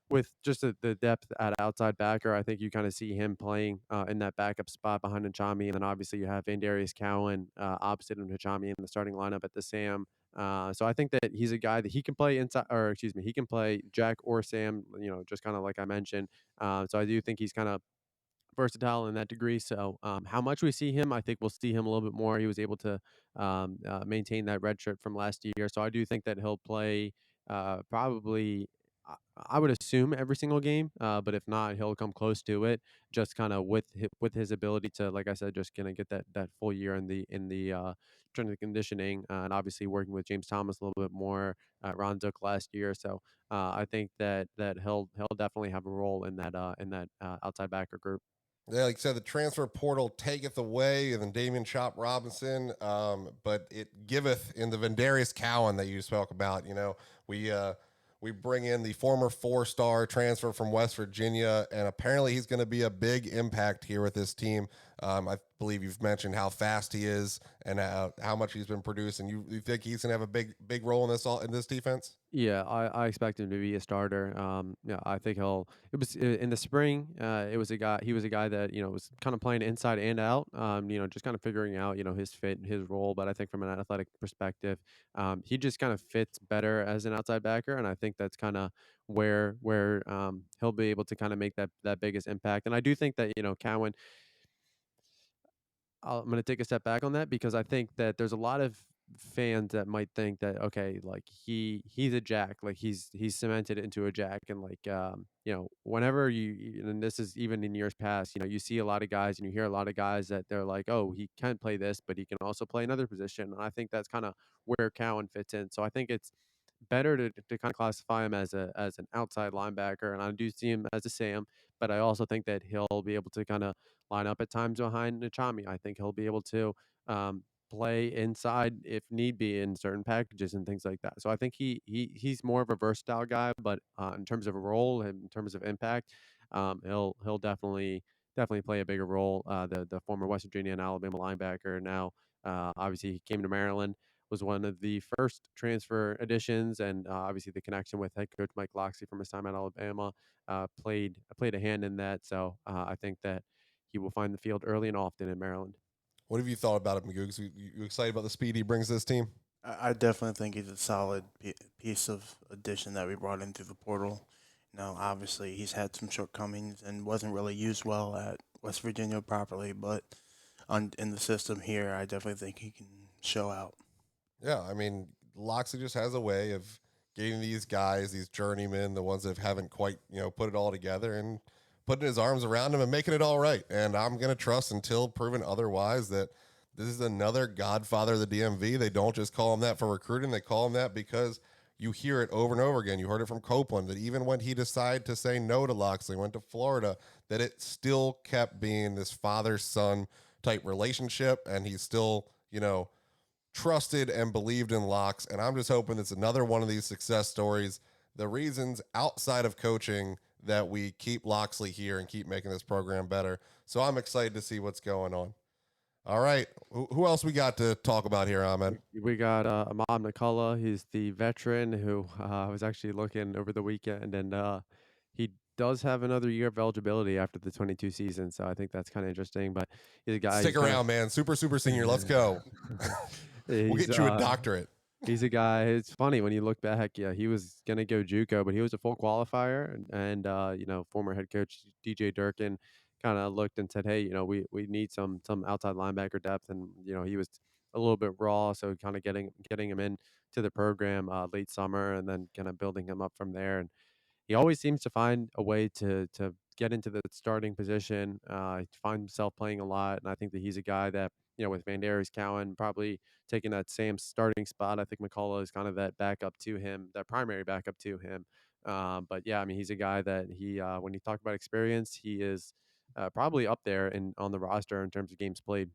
with just the depth at outside backer, I think you kind of see him playing in that backup spot behind Nachami, and then obviously you have Vandarius Cowan opposite of Nachami in the starting lineup at the Sam. So I think that he's a guy that he can play inside, or excuse me, he can play Jack or Sam. Just kind of like I mentioned. So I do think he's kind of versatile in that degree. So, how much we see him, I think we'll see him a little bit more. He was able to maintain that red shirt from last year, so I do think that he'll play probably. I would assume every single game, but if not, he'll come close to it. Just kind of with his ability to, like I said, just gonna get that full year in the strength and conditioning, and obviously working with James Thomas a little bit more, Ron Zook last year. So I think that he'll definitely have a role in that outside backer group. Yeah, like you said, the transfer portal taketh away, and then Damian Chop Robinson, but it giveth in the Vandarius Cowan that you spoke about. We bring in the former 4-star transfer from West Virginia, and apparently he's going to be a big impact here with this team. I believe you've mentioned how fast he is and how much he's been producing. You think he's going to have a big role in this defense? Yeah, I expect him to be a starter. Yeah, I think he'll. It was in the spring. It was a guy. He was a guy that was kind of playing inside and out. Just kind of figuring out his fit, his role. But I think from an athletic perspective, he just kind of fits better as an outside backer, and I think that's kind of where he'll be able to kind of make that biggest impact. And I do think that Cowan. I'm going to take a step back on that because I think that there's a lot of fans that might think that okay, like he's a jack, like he's cemented into a jack, and like whenever and this is even in years past, you see a lot of guys and you hear a lot of guys that they're like, oh, he can play this, but he can also play another position, and I think that's kind of where Cowan fits in. So I think it's better to kind of classify him as an outside linebacker, and I do see him as a Sam, but I also think that he'll be able to kind of line up at times behind Nachami. I think he'll be able to play inside if need be in certain packages and things like that. So I think he's more of a versatile guy, but in terms of a role and in terms of impact, he'll definitely play a bigger role. The former West Virginia and Alabama linebacker now obviously he came to Maryland, was one of the first transfer additions, and obviously the connection with head coach Mike Loxley from his time at Alabama played a hand in that. So I think that he will find the field early and often in Maryland. What have you thought about him, Googs? You excited about the speed he brings to this team? I definitely think he's a solid piece of addition that we brought into the portal. Obviously he's had some shortcomings and wasn't really used well at West Virginia properly, but in the system here, I definitely think he can show out. Yeah, I mean, Loxley just has a way of getting these guys, these journeymen, the ones that haven't quite, put it all together, and putting his arms around them and making it all right. And I'm going to trust until proven otherwise that this is another godfather of the DMV. They don't just call him that for recruiting. They call him that because you hear it over and over again. You heard it from Copeland that even when he decided to say no to Loxley, went to Florida, that it still kept being this father-son type relationship, and he's still, trusted and believed in Locks. And I'm just hoping it's another one of these success stories. The reasons outside of coaching that we keep Loxley here and keep making this program better. So I'm excited to see what's going on. All right. Who else we got to talk about here, Ahmed? We got Ahmad McCullough. He's the veteran who I was actually looking over the weekend, and he does have another year of eligibility after the 22 season. So I think that's kind of interesting. But he's a guy. Stick around, man. Super senior. Let's go. We'll get you a doctorate. He's a guy. It's funny when you look back. Yeah, he was gonna go JUCO, but he was a full qualifier, and former head coach DJ Durkin kind of looked and said, "Hey, we need some outside linebacker depth," and he was a little bit raw, so kind of getting him in to the program late summer, and then kind of building him up from there. And he always seems to find a way to get into the starting position. He finds himself playing a lot, and I think that he's a guy that with Vandarius Cowan probably taking that same starting spot. I think McCullough is kind of that backup to him, that primary backup to him. But yeah, I mean, he's a guy that when you talk about experience, he is probably up there on the roster in terms of games played.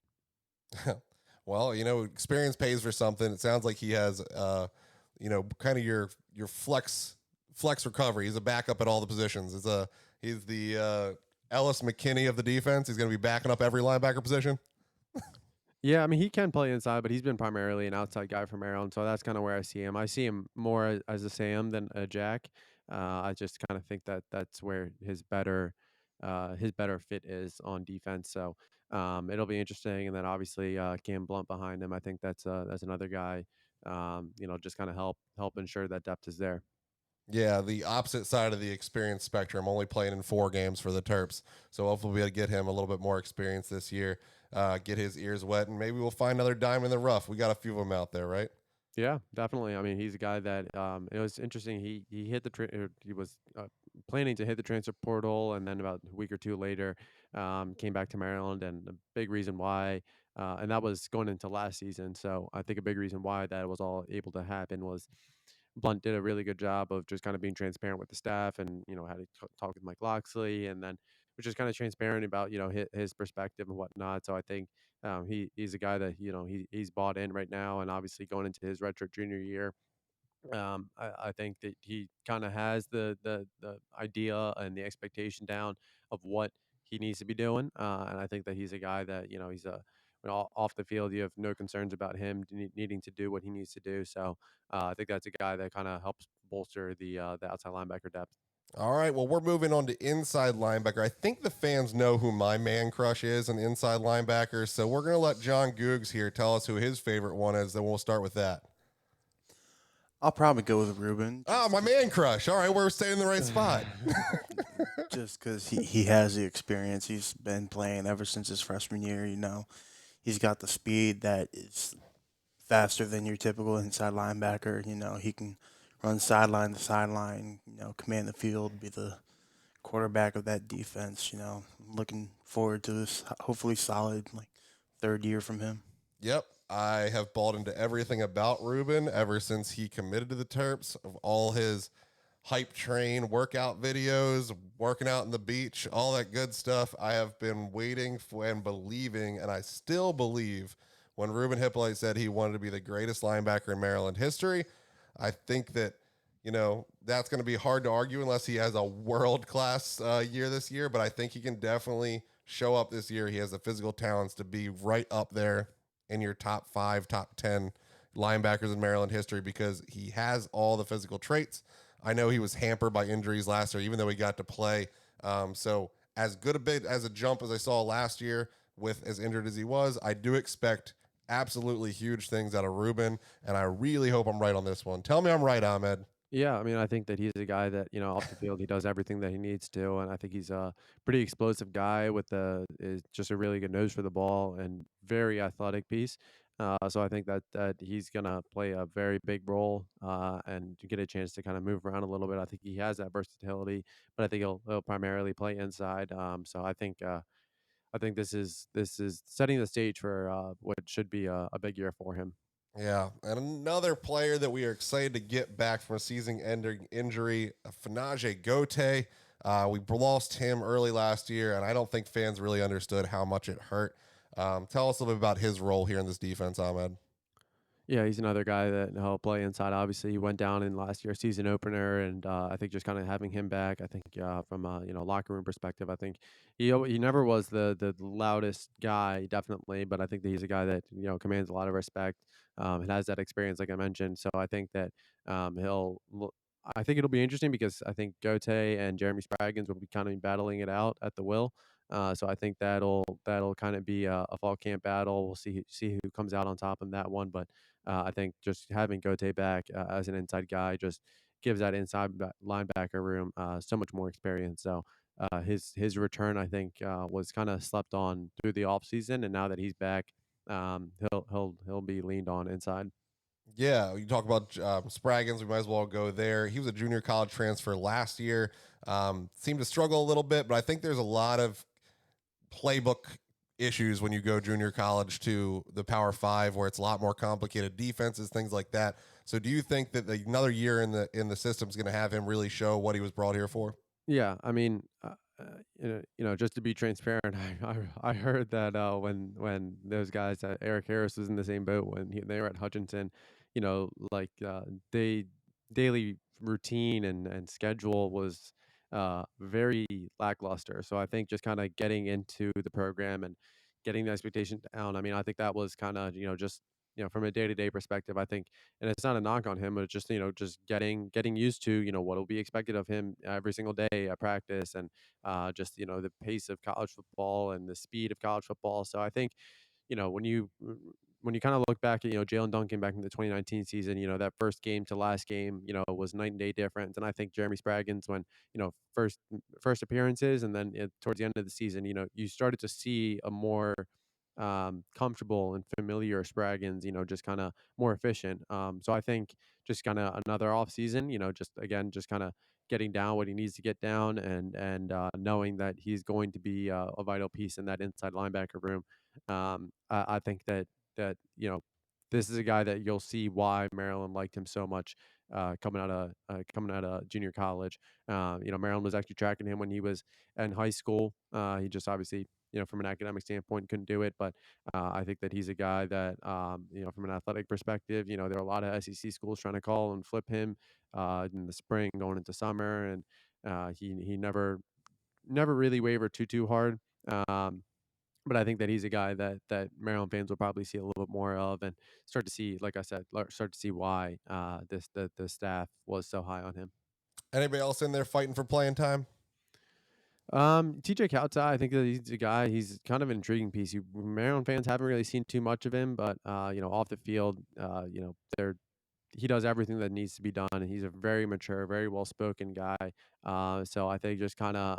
Well, experience pays for something. It sounds like he has, kind of your flex recovery. He's a backup at all the positions. He's the Ellis McKinney of the defense. He's going to be backing up every linebacker position. Yeah, I mean, he can play inside, but he's been primarily an outside guy for Maryland, so that's kind of where I see him. I see him more as a Sam than a Jack. I just kind of think that that's where his better fit is on defense. So it'll be interesting. And then obviously Cam Blunt behind him. I think that's another guy. Just kind of help ensure that depth is there. Yeah, the opposite side of the experience spectrum, only playing in 4 games for the Terps. So hopefully we'll be able to get him a little bit more experience this year, get his ears wet, and maybe we'll find another diamond in the rough. We got a few of them out there, right? Yeah, definitely. I mean, he's a guy that it was interesting. He hit he was planning to hit the transfer portal, and then about a week or two later, came back to Maryland. And a big reason why, and that was going into last season. So I think a big reason why that was all able to happen was Blunt did a really good job of just kind of being transparent with the staff, and had to talk with Mike Loxley, and then was just kind of transparent about his perspective and whatnot. So I think he's a guy that he's bought in right now, and obviously going into his retro junior year, I think that he kind of has the idea and the expectation down of what he needs to be doing, and I think that he's a guy that he's a off the field, you have no concerns about him needing to do what he needs to do. So I think that's a guy that kind of helps bolster the outside linebacker depth. All right, well, we're moving on to inside linebacker. I think the fans know who my man crush is an inside linebacker, so we're going to let John Googs here tell us who his favorite one is, then we'll start with that. I'll probably go with Ruben. Oh, my man crush. All right, we're staying in the right spot. Just because he has the experience. He's been playing ever since his freshman year. He's got the speed that is faster than your typical inside linebacker. He can run sideline to sideline, command the field, be the quarterback of that defense. Looking forward to this hopefully solid third year from him. Yep, I have bought into everything about Ruben ever since he committed to the Terps. Of all his hype train workout videos, working out on the beach, all that good stuff. I have been waiting for and believing, and I still believe when Ruben Hippolyte said he wanted to be the greatest linebacker in Maryland history. I think that, that's going to be hard to argue unless he has a world-class year this year, but I think he can definitely show up this year. He has the physical talents to be right up there in your top 5, top 10 linebackers in Maryland history because he has all the physical traits. I know he was hampered by injuries last year, even though he got to play. So as good a bit as a jump as I saw last year with as injured as he was, I do expect absolutely huge things out of Ruben, and I really hope I'm right on this one. Tell me I'm right, Ahmed. Yeah, I mean, I think that he's a guy that, off the field, he does everything that he needs to, and I think he's a pretty explosive guy with is just a really good nose for the ball and very athletic piece. So I think that he's gonna play a very big role, and to get a chance to kind of move around a little bit. I think he has that versatility, but I think he'll primarily play inside. So I think this is setting the stage for what should be a big year for him. Yeah, and another player that we are excited to get back from a season-ending injury, Fanaje Gote. We lost him early last year, and I don't think fans really understood how much it hurt. Tell us a little bit about his role here in this defense, Ahmed. Yeah, he's another guy that he'll play inside. Obviously, he went down in last year's season opener, and I think just kind of having him back, I think from a locker room perspective, I think he never was the loudest guy, definitely, but I think that he's a guy that commands a lot of respect, and has that experience, like I mentioned. So I think that I think it'll be interesting because I think Gote and Jeremy Spraggins will be kind of battling it out at the will. So I think that'll kind of be a fall camp battle. We'll see who comes out on top in that one, but. I think just having Gote back as an inside guy just gives that linebacker room so much more experience. So his return, I think, was kind of slept on through the offseason, and now that he's back, he'll be leaned on inside. Yeah, you talk about Spraggins. We might as well go there. He was a junior college transfer last year. Seemed to struggle a little bit, but I think there's a lot of playbook issues when you go junior college to the Power Five, where it's a lot more complicated defenses, things like that. So, do you think that another year in the system is going to have him really show what he was brought here for? Yeah, I mean, just to be transparent, I heard that when those guys, Eric Harris was in the same boat when they were at Hutchinson, like they daily routine and schedule was very lackluster. So I think just kind of getting into the program and getting the expectation down. I mean, I think that was kind of just from a day-to-day perspective, I think, and it's not a knock on him, but it's just, just getting used to, what will be expected of him every single day at practice, and just, the pace of college football and the speed of college football. So I think, you know, when you kind of look back at, Jalen Duncan back in the 2019 season, that first game to last game, was night and day difference. And I think Jeremy Spraggins, when, first appearances, and then towards the end of the season, you started to see a more comfortable and familiar Spraggins, just kind of more efficient. So I think just kind of another off season, just again, just kind of getting down what he needs to get down, and knowing that he's going to be a vital piece in that inside linebacker room. I think that this is a guy that you'll see why Maryland liked him so much coming out of junior college. Maryland was actually tracking him when he was in high school. He just obviously, from an academic standpoint, couldn't do it. But I think that he's a guy that, from an athletic perspective, there are a lot of SEC schools trying to call and flip him in the spring going into summer, and he never really wavered too hard. Um, but I think that he's a guy that Maryland fans will probably see a little bit more of, and start to see, like I said, start to see why the staff was so high on him. Anybody else in there fighting for playing time? TJ Kauta, I think that he's a guy. He's kind of an intriguing piece. Maryland fans haven't really seen too much of him, but off the field, he does everything that needs to be done. And he's a very mature, very well spoken guy. So I think just kind of,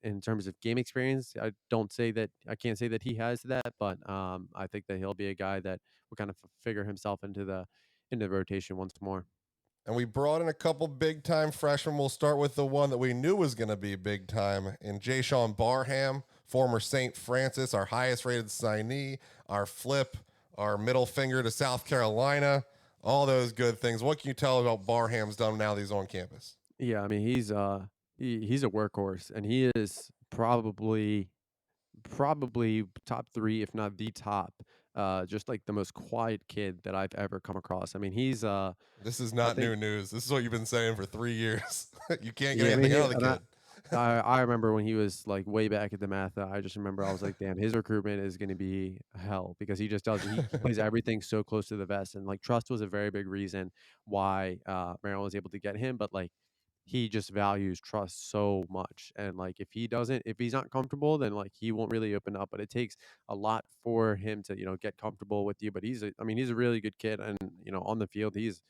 in terms of game experience, I can't say that he has that, but I think that he'll be a guy that will kind of figure himself into the rotation once more. And we brought in a couple big time freshmen. We'll start with the one that we knew was going to be big time in Jayshawn Barham, former St. Francis, our highest rated signee, our flip, our middle finger to South Carolina, all those good things. What can you tell about Barham's done now that he's on campus? Yeah, I mean, he's a workhorse, and he is probably top three, if not the top. Just like the most quiet kid that I've ever come across. I mean, he's This is I not think new news. This is what you've been saying for 3 years. You can't get yeah, I mean, anything out of the kid. I remember when he was like way back at the math. I just remember I was like, damn, his recruitment is going to be hell, because he just does he plays everything so close to the vest, and like trust was a very big reason why Maryland was able to get him. But like, he just values trust so much, and like if he's not comfortable, then like he won't really open up. But it takes a lot for him to get comfortable with you. But he's a really good kid, and on the field he's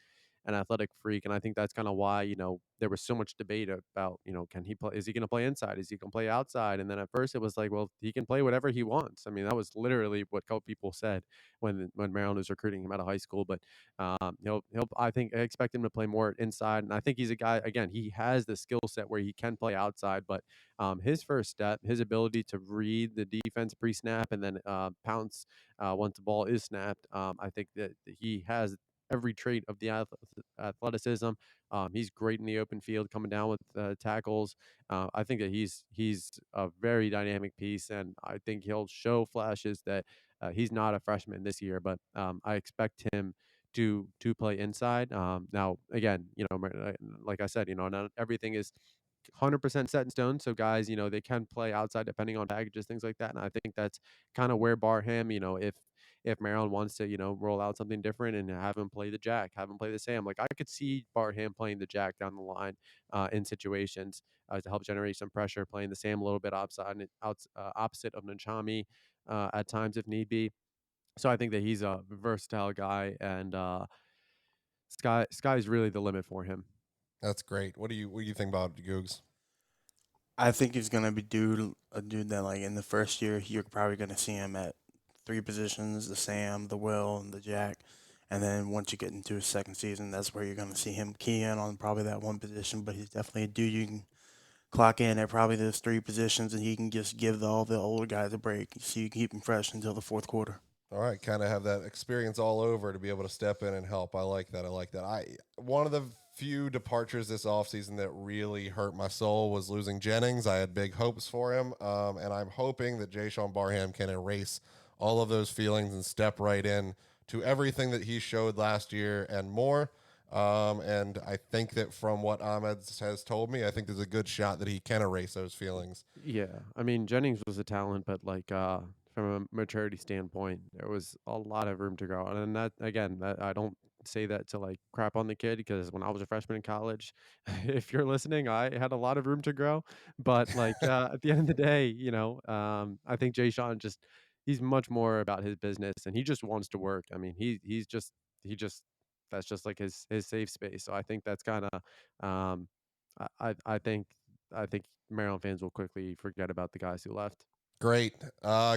an athletic freak. And I think that's kind of why, there was so much debate about, can he play? Is he going to play inside? Is he going to play outside? And then at first it was like, well, he can play whatever he wants. I mean, that was literally what a couple people said when Maryland was recruiting him out of high school. But I think I expect him to play more inside. And I think he's a guy, again, he has the skill set where he can play outside, but his first step, his ability to read the defense pre-snap and then pounce once the ball is snapped, I think that he has every trait of the athleticism. He's great in the open field, coming down with tackles. I think that he's a very dynamic piece, and I think he'll show flashes that he's not a freshman this year, but I expect him to play inside. Now, again, like I said, not everything is 100% set in stone. So guys, they can play outside depending on packages, things like that. And I think that's kind of where Barham, if Maryland wants to, roll out something different and have him play the jack, have him play the Sam. Like, I could see Barham playing the jack down the line in situations to help generate some pressure, playing the Sam a little bit opposite of Nachami at times if need be. So I think that he's a versatile guy, and sky's really the limit for him. That's great. What do you think about Googs? I think he's gonna be a dude that, like, in the first year you're probably gonna see him at three positions: the Sam, the Will, and the Jack. And then once you get into his second season, that's where you're gonna see him key in on probably that one position. But he's definitely a dude you can clock in at probably those three positions, and he can just give all the older guys a break, so you can keep him fresh until the fourth quarter. All right, kind of have that experience all over to be able to step in and help. I like that. One of the few departures this offseason that really hurt my soul was losing Jennings. I had big hopes for him, and I'm hoping that Jayshawn Barham can erase all of those feelings and step right in to everything that he showed last year and more. And I think that from what Ahmed has told me, I think there's a good shot that he can erase those feelings. Yeah, I mean, Jennings was a talent, but like from a maturity standpoint, there was a lot of room to grow. And that again, that I don't say that to like crap on the kid because when I was a freshman in college, if you're listening, I had a lot of room to grow. But like at the end of the day, I think Jay Sean just he's much more about his business and he just wants to work. I mean, he just that's just like his safe space. So I think that's kind of um I think Maryland fans will quickly forget about the guys who left. Great.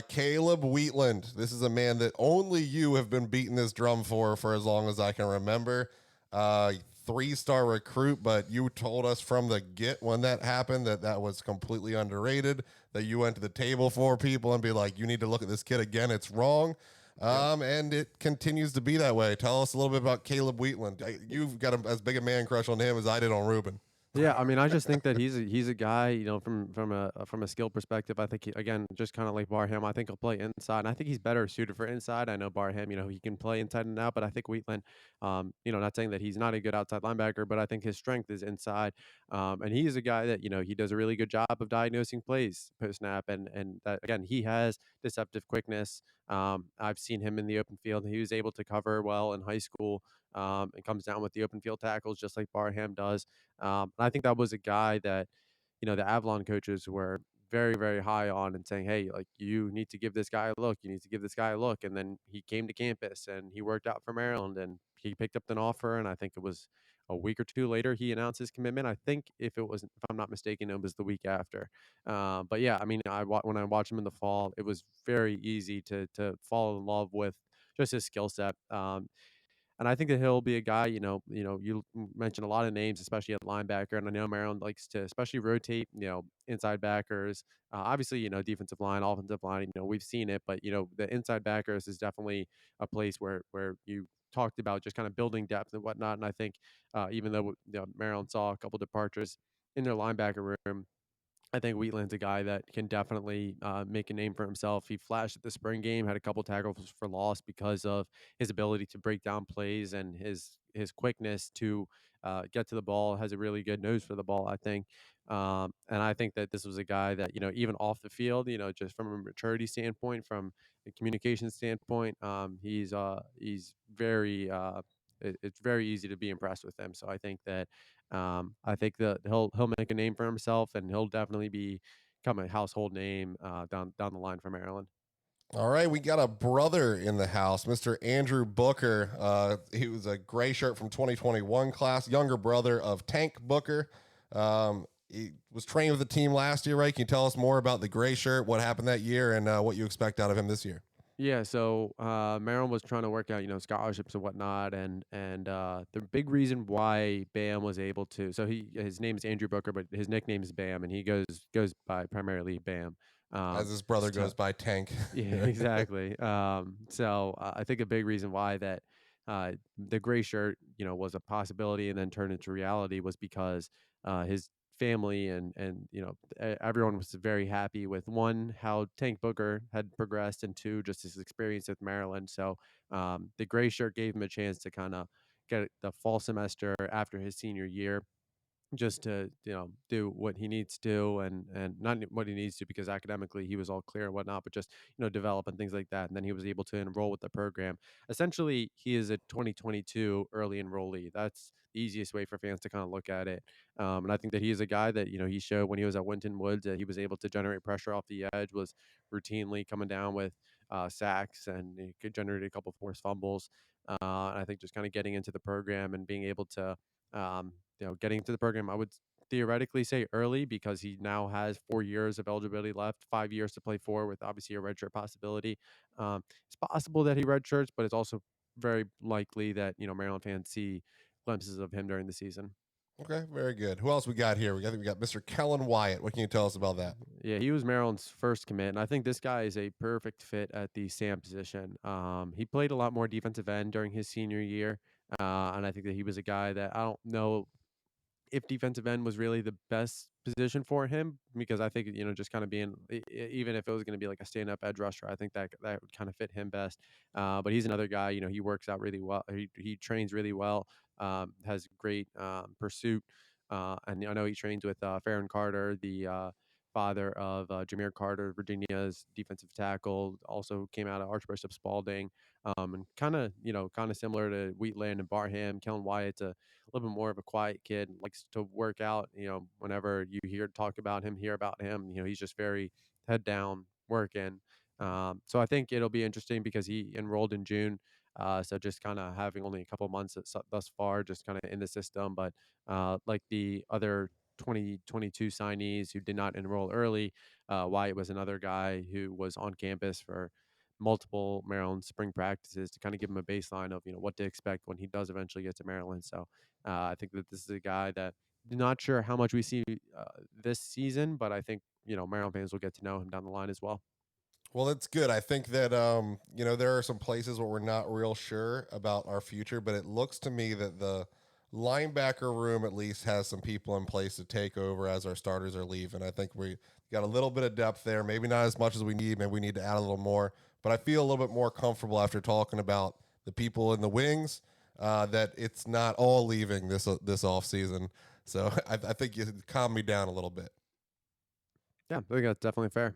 Caleb Wheatland. This is a man that only you have been beating this drum for as long as I can remember. 3-star recruit, but you told us from the get when that happened that was completely underrated, that you went to the table for people and be like, you need to look at this kid again. It's wrong. And it continues to be that way. Tell us a little bit about Caleb Wheatland. You've got as big a man crush on him as I did on Ruben. Yeah, I mean, I just think that he's a guy, from a skill perspective. I think again, just kind of like Barham, I think he'll play inside. And I think he's better suited for inside. I know Barham, he can play inside and out, but I think Wheatland, not saying that he's not a good outside linebacker, but I think his strength is inside. And he is a guy that he does a really good job of diagnosing plays post snap, and that, again, he has deceptive quickness. I've seen him in the open field. He was able to cover well in high school. And comes down with the open field tackles just like Barham does. And I think that was a guy that, the Avalon coaches were very, very high on and saying, hey, like, you need to give this guy a look. You need to give this guy a look. And then he came to campus and he worked out for Maryland and he picked up an offer. And I think it was a week or two later he announced his commitment. I think if I'm not mistaken, it was the week after. But yeah, I mean, when I watched him in the fall, it was very easy to fall in love with just his skill set. And I think that he'll be a guy, you mentioned a lot of names, especially at linebacker. And I know Maryland likes to especially rotate, inside backers. Obviously, defensive line, offensive line, we've seen it, but, the inside backers is definitely a place where you talked about just kind of building depth and whatnot. And I think even though Maryland saw a couple departures in their linebacker room, I think Wheatland's a guy that can definitely make a name for himself. He flashed at the spring game, had a couple tackles for loss because of his ability to break down plays and his quickness to get to the ball. Has a really good nose for the ball, I think. And I think that this was a guy that even off the field, just from a maturity standpoint, from a communication standpoint, he's very. It's very easy to be impressed with him. So I think that he'll make a name for himself, and he'll definitely become a household name down the line for Maryland. All right, we got a brother in the house, Mr. Andrew Booker. He was a gray shirt from 2021 class, younger brother of Tank Booker. He was trained with the team last year, right? Can you tell us more about the gray shirt, what happened that year, and what you expect out of him this year? Yeah, so Maryland was trying to work out, scholarships and whatnot, and the big reason why Bam was able to, so his name is Andrew Booker, but his nickname is Bam, and he goes by primarily Bam. As his brother goes by Tank. Yeah, exactly. So I think a big reason why that the gray shirt, was a possibility and then turned into reality was because his family and everyone was very happy with, one, how Tank Booker had progressed, and two, just his experience with Maryland. So the gray shirt gave him a chance to kind of get the fall semester after his senior year, just to do what he needs to, and not what he needs to because academically he was all clear and whatnot, but just develop and things like that. And then he was able to enroll with the program. Essentially, he is a 2022 early enrollee. That's the easiest way for fans to kind of look at it. And I think that he is a guy that he showed when he was at Winton Woods that he was able to generate pressure off the edge, was routinely coming down with sacks, and he could generate a couple forced fumbles. And I think just kind of getting into the program and being able to getting into the program, I would theoretically say early because he now has 4 years of eligibility left, 5 years to play for, with obviously a redshirt possibility. It's possible that he redshirts, but it's also very likely that Maryland fans see glimpses of him during the season. Okay, very good. Who else we got here? We got Mr. Kellen Wyatt. What can you tell us about that? Yeah, he was Maryland's first commit, and I think this guy is a perfect fit at the Sam position. He played a lot more defensive end during his senior year, and I think that he was a guy that I don't know if defensive end was really the best position for him, because I think just kind of being, even if it was going to be like a stand up edge rusher, I think that would kind of fit him best. But he's another guy. He works out really well. He trains really well. Has great pursuit. And I know he trains with Farron Carter, the father of Jameer Carter, Virginia's defensive tackle, also came out of Archbishop Spalding, and kind of similar to Wheatland and Barham. Kellen Wyatt's a little bit more of a quiet kid, likes to work out. Whenever you hear about him, he's just very head down working. So I think it'll be interesting because he enrolled in June. So just kind of having only a couple months thus far, just kind of in the system. But like the other 2022 signees who did not enroll early, Wyatt was another guy who was on campus for multiple Maryland spring practices to kind of give him a baseline of what to expect when he does eventually get to Maryland. So I think that this is a guy that not sure how much we see this season, but I think Maryland fans will get to know him down the line as well. Well, that's good. I think that there are some places where we're not real sure about our future, but it looks to me that the linebacker room at least has some people in place to take over as our starters are leaving. I think we got a little bit of depth there, maybe not as much as we need. Maybe we need to add a little more, but I feel a little bit more comfortable after talking about the people in the wings that it's not all leaving this off season. So I think you calmed me down a little bit. Yeah, I think that's definitely fair.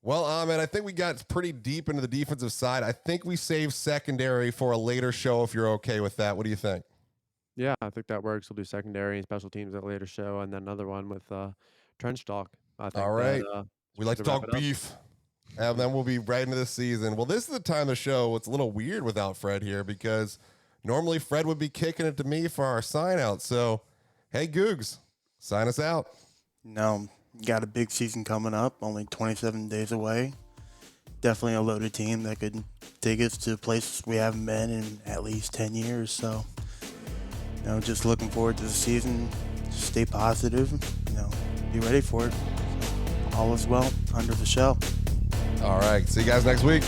Well, Ahmed, I think we got pretty deep into the defensive side. I think we saved secondary for a later show if you're okay with that. What do you think? Yeah, I think that works. We'll do secondary and special teams at a later show, and then another one with trench talk. I think all right. We like to wrap talk it up. beef. And then we'll be right into the season. Well, this is the time of the show. It's a little weird without Fred here because normally Fred would be kicking it to me for our sign out. So, hey, Googs, sign us out. No, got a big season coming up, only 27 days away. Definitely a loaded team that could take us to places we haven't been in at least 10 years. So, just looking forward to the season. Stay positive, be ready for it. All is well under the show. All right. See you guys next week.